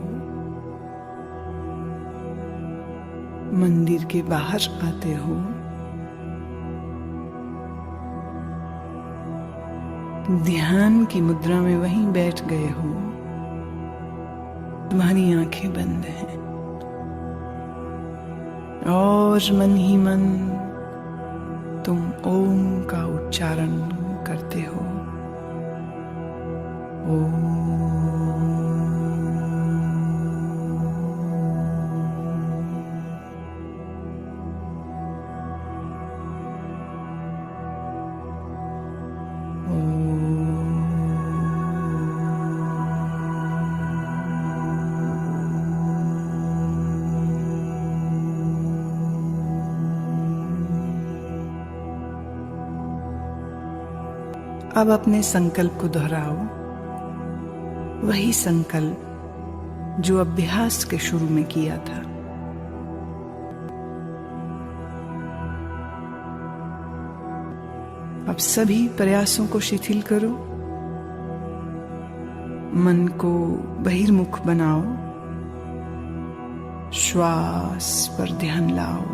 मंदिर के बाहर आते हो, ध्यान की मुद्रा में वहीं बैठ गए हो। तुम्हारी आंखें बंद हैं और मन ही मन तुम ओम का उच्चारण करते हो। ओम। अब अपने संकल्प को दोहराओ, वही संकल्प जो अभ्यास के शुरू में किया था। अब सभी प्रयासों को शिथिल करो, मन को बहिर्मुख बनाओ, श्वास पर ध्यान लाओ।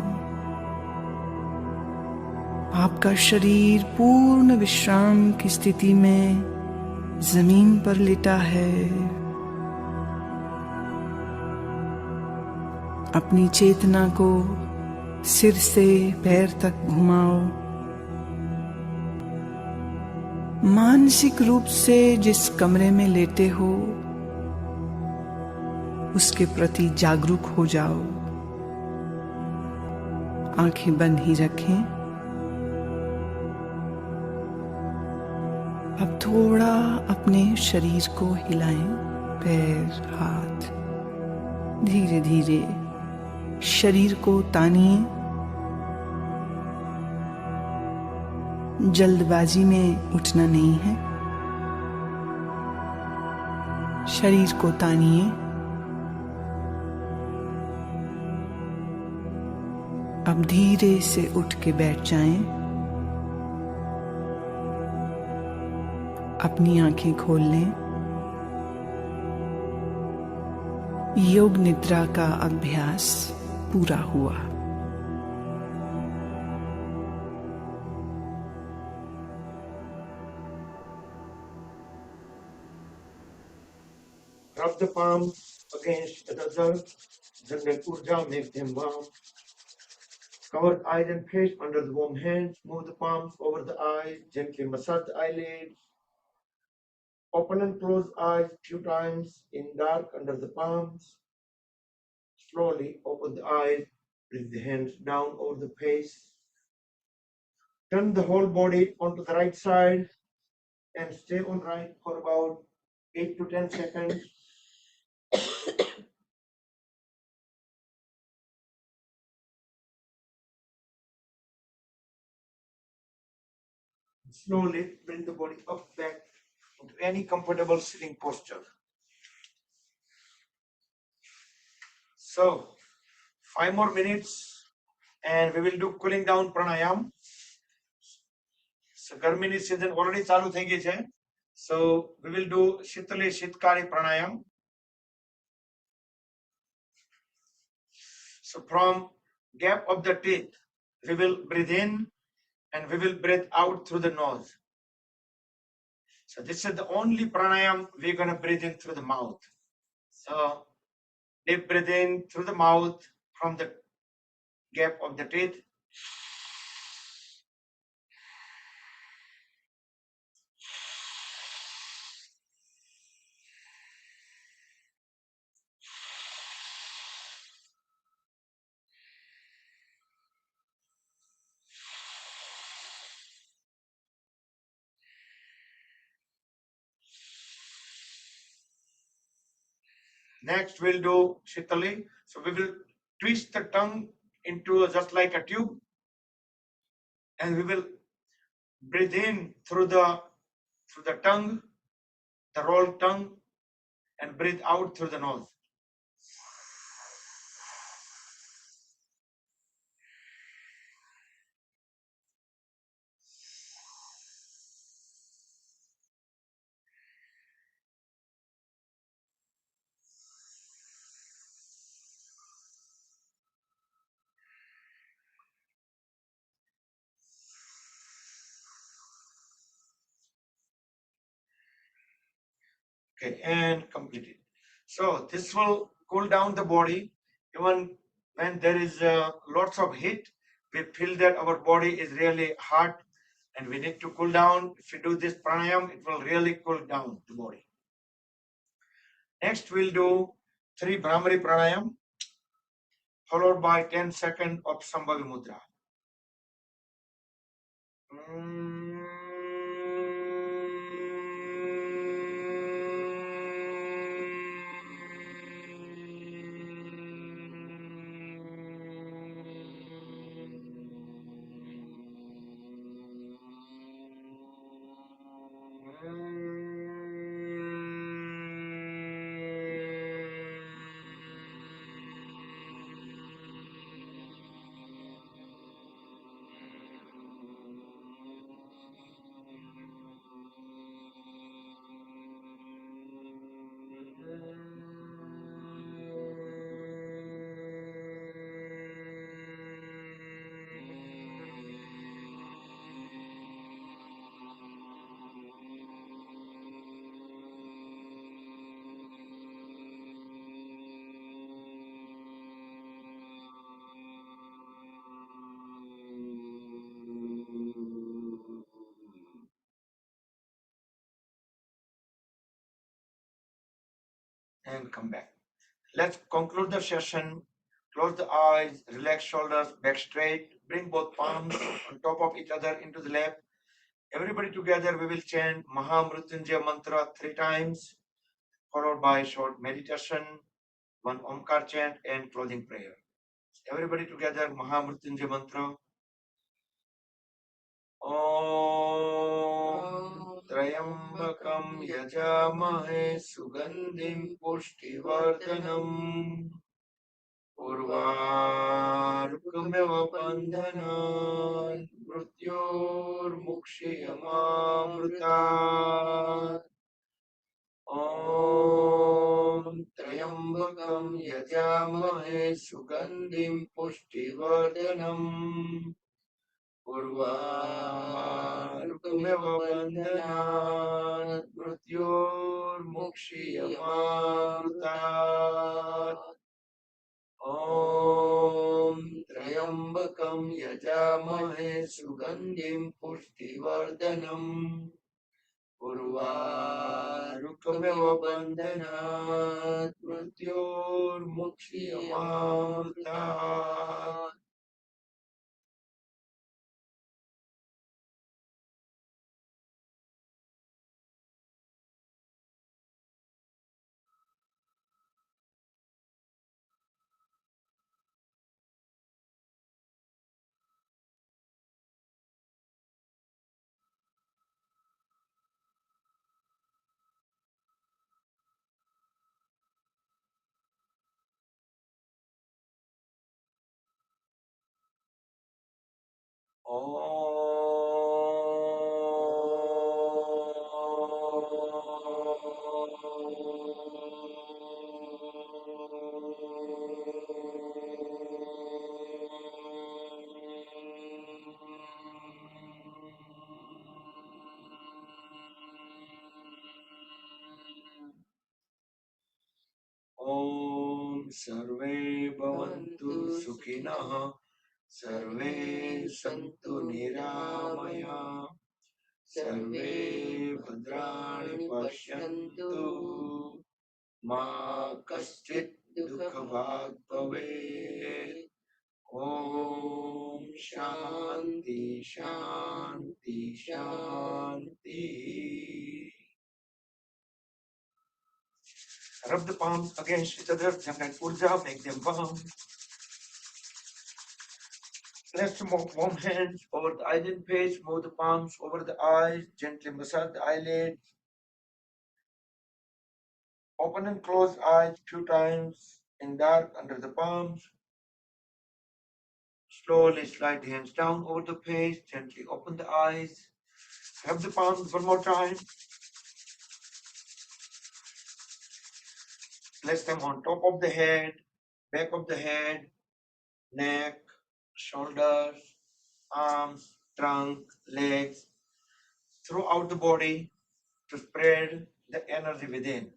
आपका शरीर पूर्ण विश्राम की स्थिति में जमीन पर लेटा है। अपनी चेतना को सिर से पैर तक घुमाओ। मानसिक रूप से जिस कमरे में लेटे हो उसके प्रति जागरूक हो जाओ। आंखें बंद ही रखें। अब थोड़ा अपने शरीर को हिलाएं, पैर, हाथ। धीरे धीरे शरीर को तानिए। जल्दबाजी में उठना नहीं है। शरीर को तानिए। अब धीरे से उठ के बैठ जाएं। अपनी आंखें खोल लें। योग निद्रा का अभ्यास पूरा हुआ। Rub the palms against the earth. Generate urja, make them warm. Cover eyes and face under the warm hands. Move the palms over the eyes. Gently massage the eyelids. Open and close eyes few times in dark under the palms. Slowly open the eyes. Bring the hands down over the face. Turn the whole body onto the right side and stay on right for about 8 to 10 seconds. Slowly bring the body up back into any comfortable sitting posture. So 5 more minutes and we will do cooling down pranayam. So Garmini season already ચાલુ થઈ ગઈ છે. So we will do Shitali Shitkari pranayam. So from gap of the teeth, we will breathe in and we will breathe out through the nose. So this is the only pranayam we're going to breathe in through the mouth. So Deep breathe in through the mouth from the gap of the teeth. Next, we'll do Shitali. So we will twist the tongue into just like a tube, and we will breathe in through the tongue, the rolled tongue, and breathe out through the nose. Okay, and complete it. So this will cool down the body. Even when there is lots of heat, we feel that our body is really hot and we need to cool down. If we do this pranayam, it will really cool down the body. Next, we'll do 3 Brahmari pranayam followed by 10 seconds of Sambhavi mudra. And come back. Let's conclude the session. Close the eyes, relax shoulders, back straight, bring both palms on top of each other into the lap. Everybody together, we will chant Mahamrutyunjaya mantra 3 times, followed by short meditation, 1 Omkar chant, and closing prayer. Everybody together, Mahamrutyunjaya mantra. Om Trayambakam Yajamahe Sugandhim Pushtivardhanam Urvarukmev Bandhanan Mrityor Mukshiyamamrutat Om Trayambakam Yajamahe Sugandhim Pushtivardhanam Urvarukmev Bandhanan Mrityor Mukshiyamamrutat Om Trayambakam Yajamahe Sugandhim Pushtivardhanam Urvarukmev Bandhanat Mrityor Mukshiyamamrutat. Om सर्वे भवन्तु सुखिनः सर्वे सन्तु निरामया सर्वे भद्राणि पश्यन्तु मा कश्चित् दुःखभाग् भवेत् ॐ शान्ति शान्ति शान्ति. Rub the palms against each other, generate urja, make them warm. Let's move warm hands over the eyelid page, move the palms over the eyes, gently massage the eyelid. Open and close eyes few times in dark under the palms. Slowly slide the hands down over the page, gently open the eyes. Rub the palms one more time. Place them on top of the head, back of the head, neck, shoulders, arms, trunk, legs, throughout the body to spread the energy within.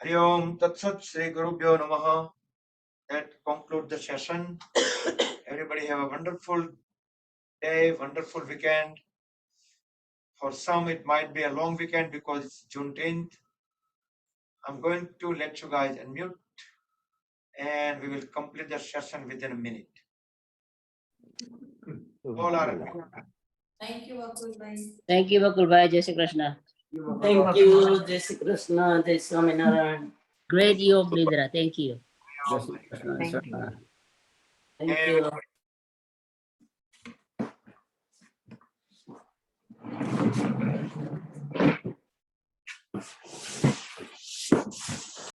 Hari Om Tat Sat Sri Gurubhyo Namaha. That concludes the session. Everybody have a wonderful day, wonderful weekend. For some, it might be a long weekend because it's Juneteenth. I'm going to let you guys unmute and we will complete the session within a minute. All are Thank you, Bakul Bhai. Thank you, Bakul Bhai. Jai Shri Krishna. Thank you, Jai Shri Krishna, Jai Swaminarayan. Great yoga, Nidra. Thank you. Jai Shri Krishna, Jai Swaminarayan. Thank And- you.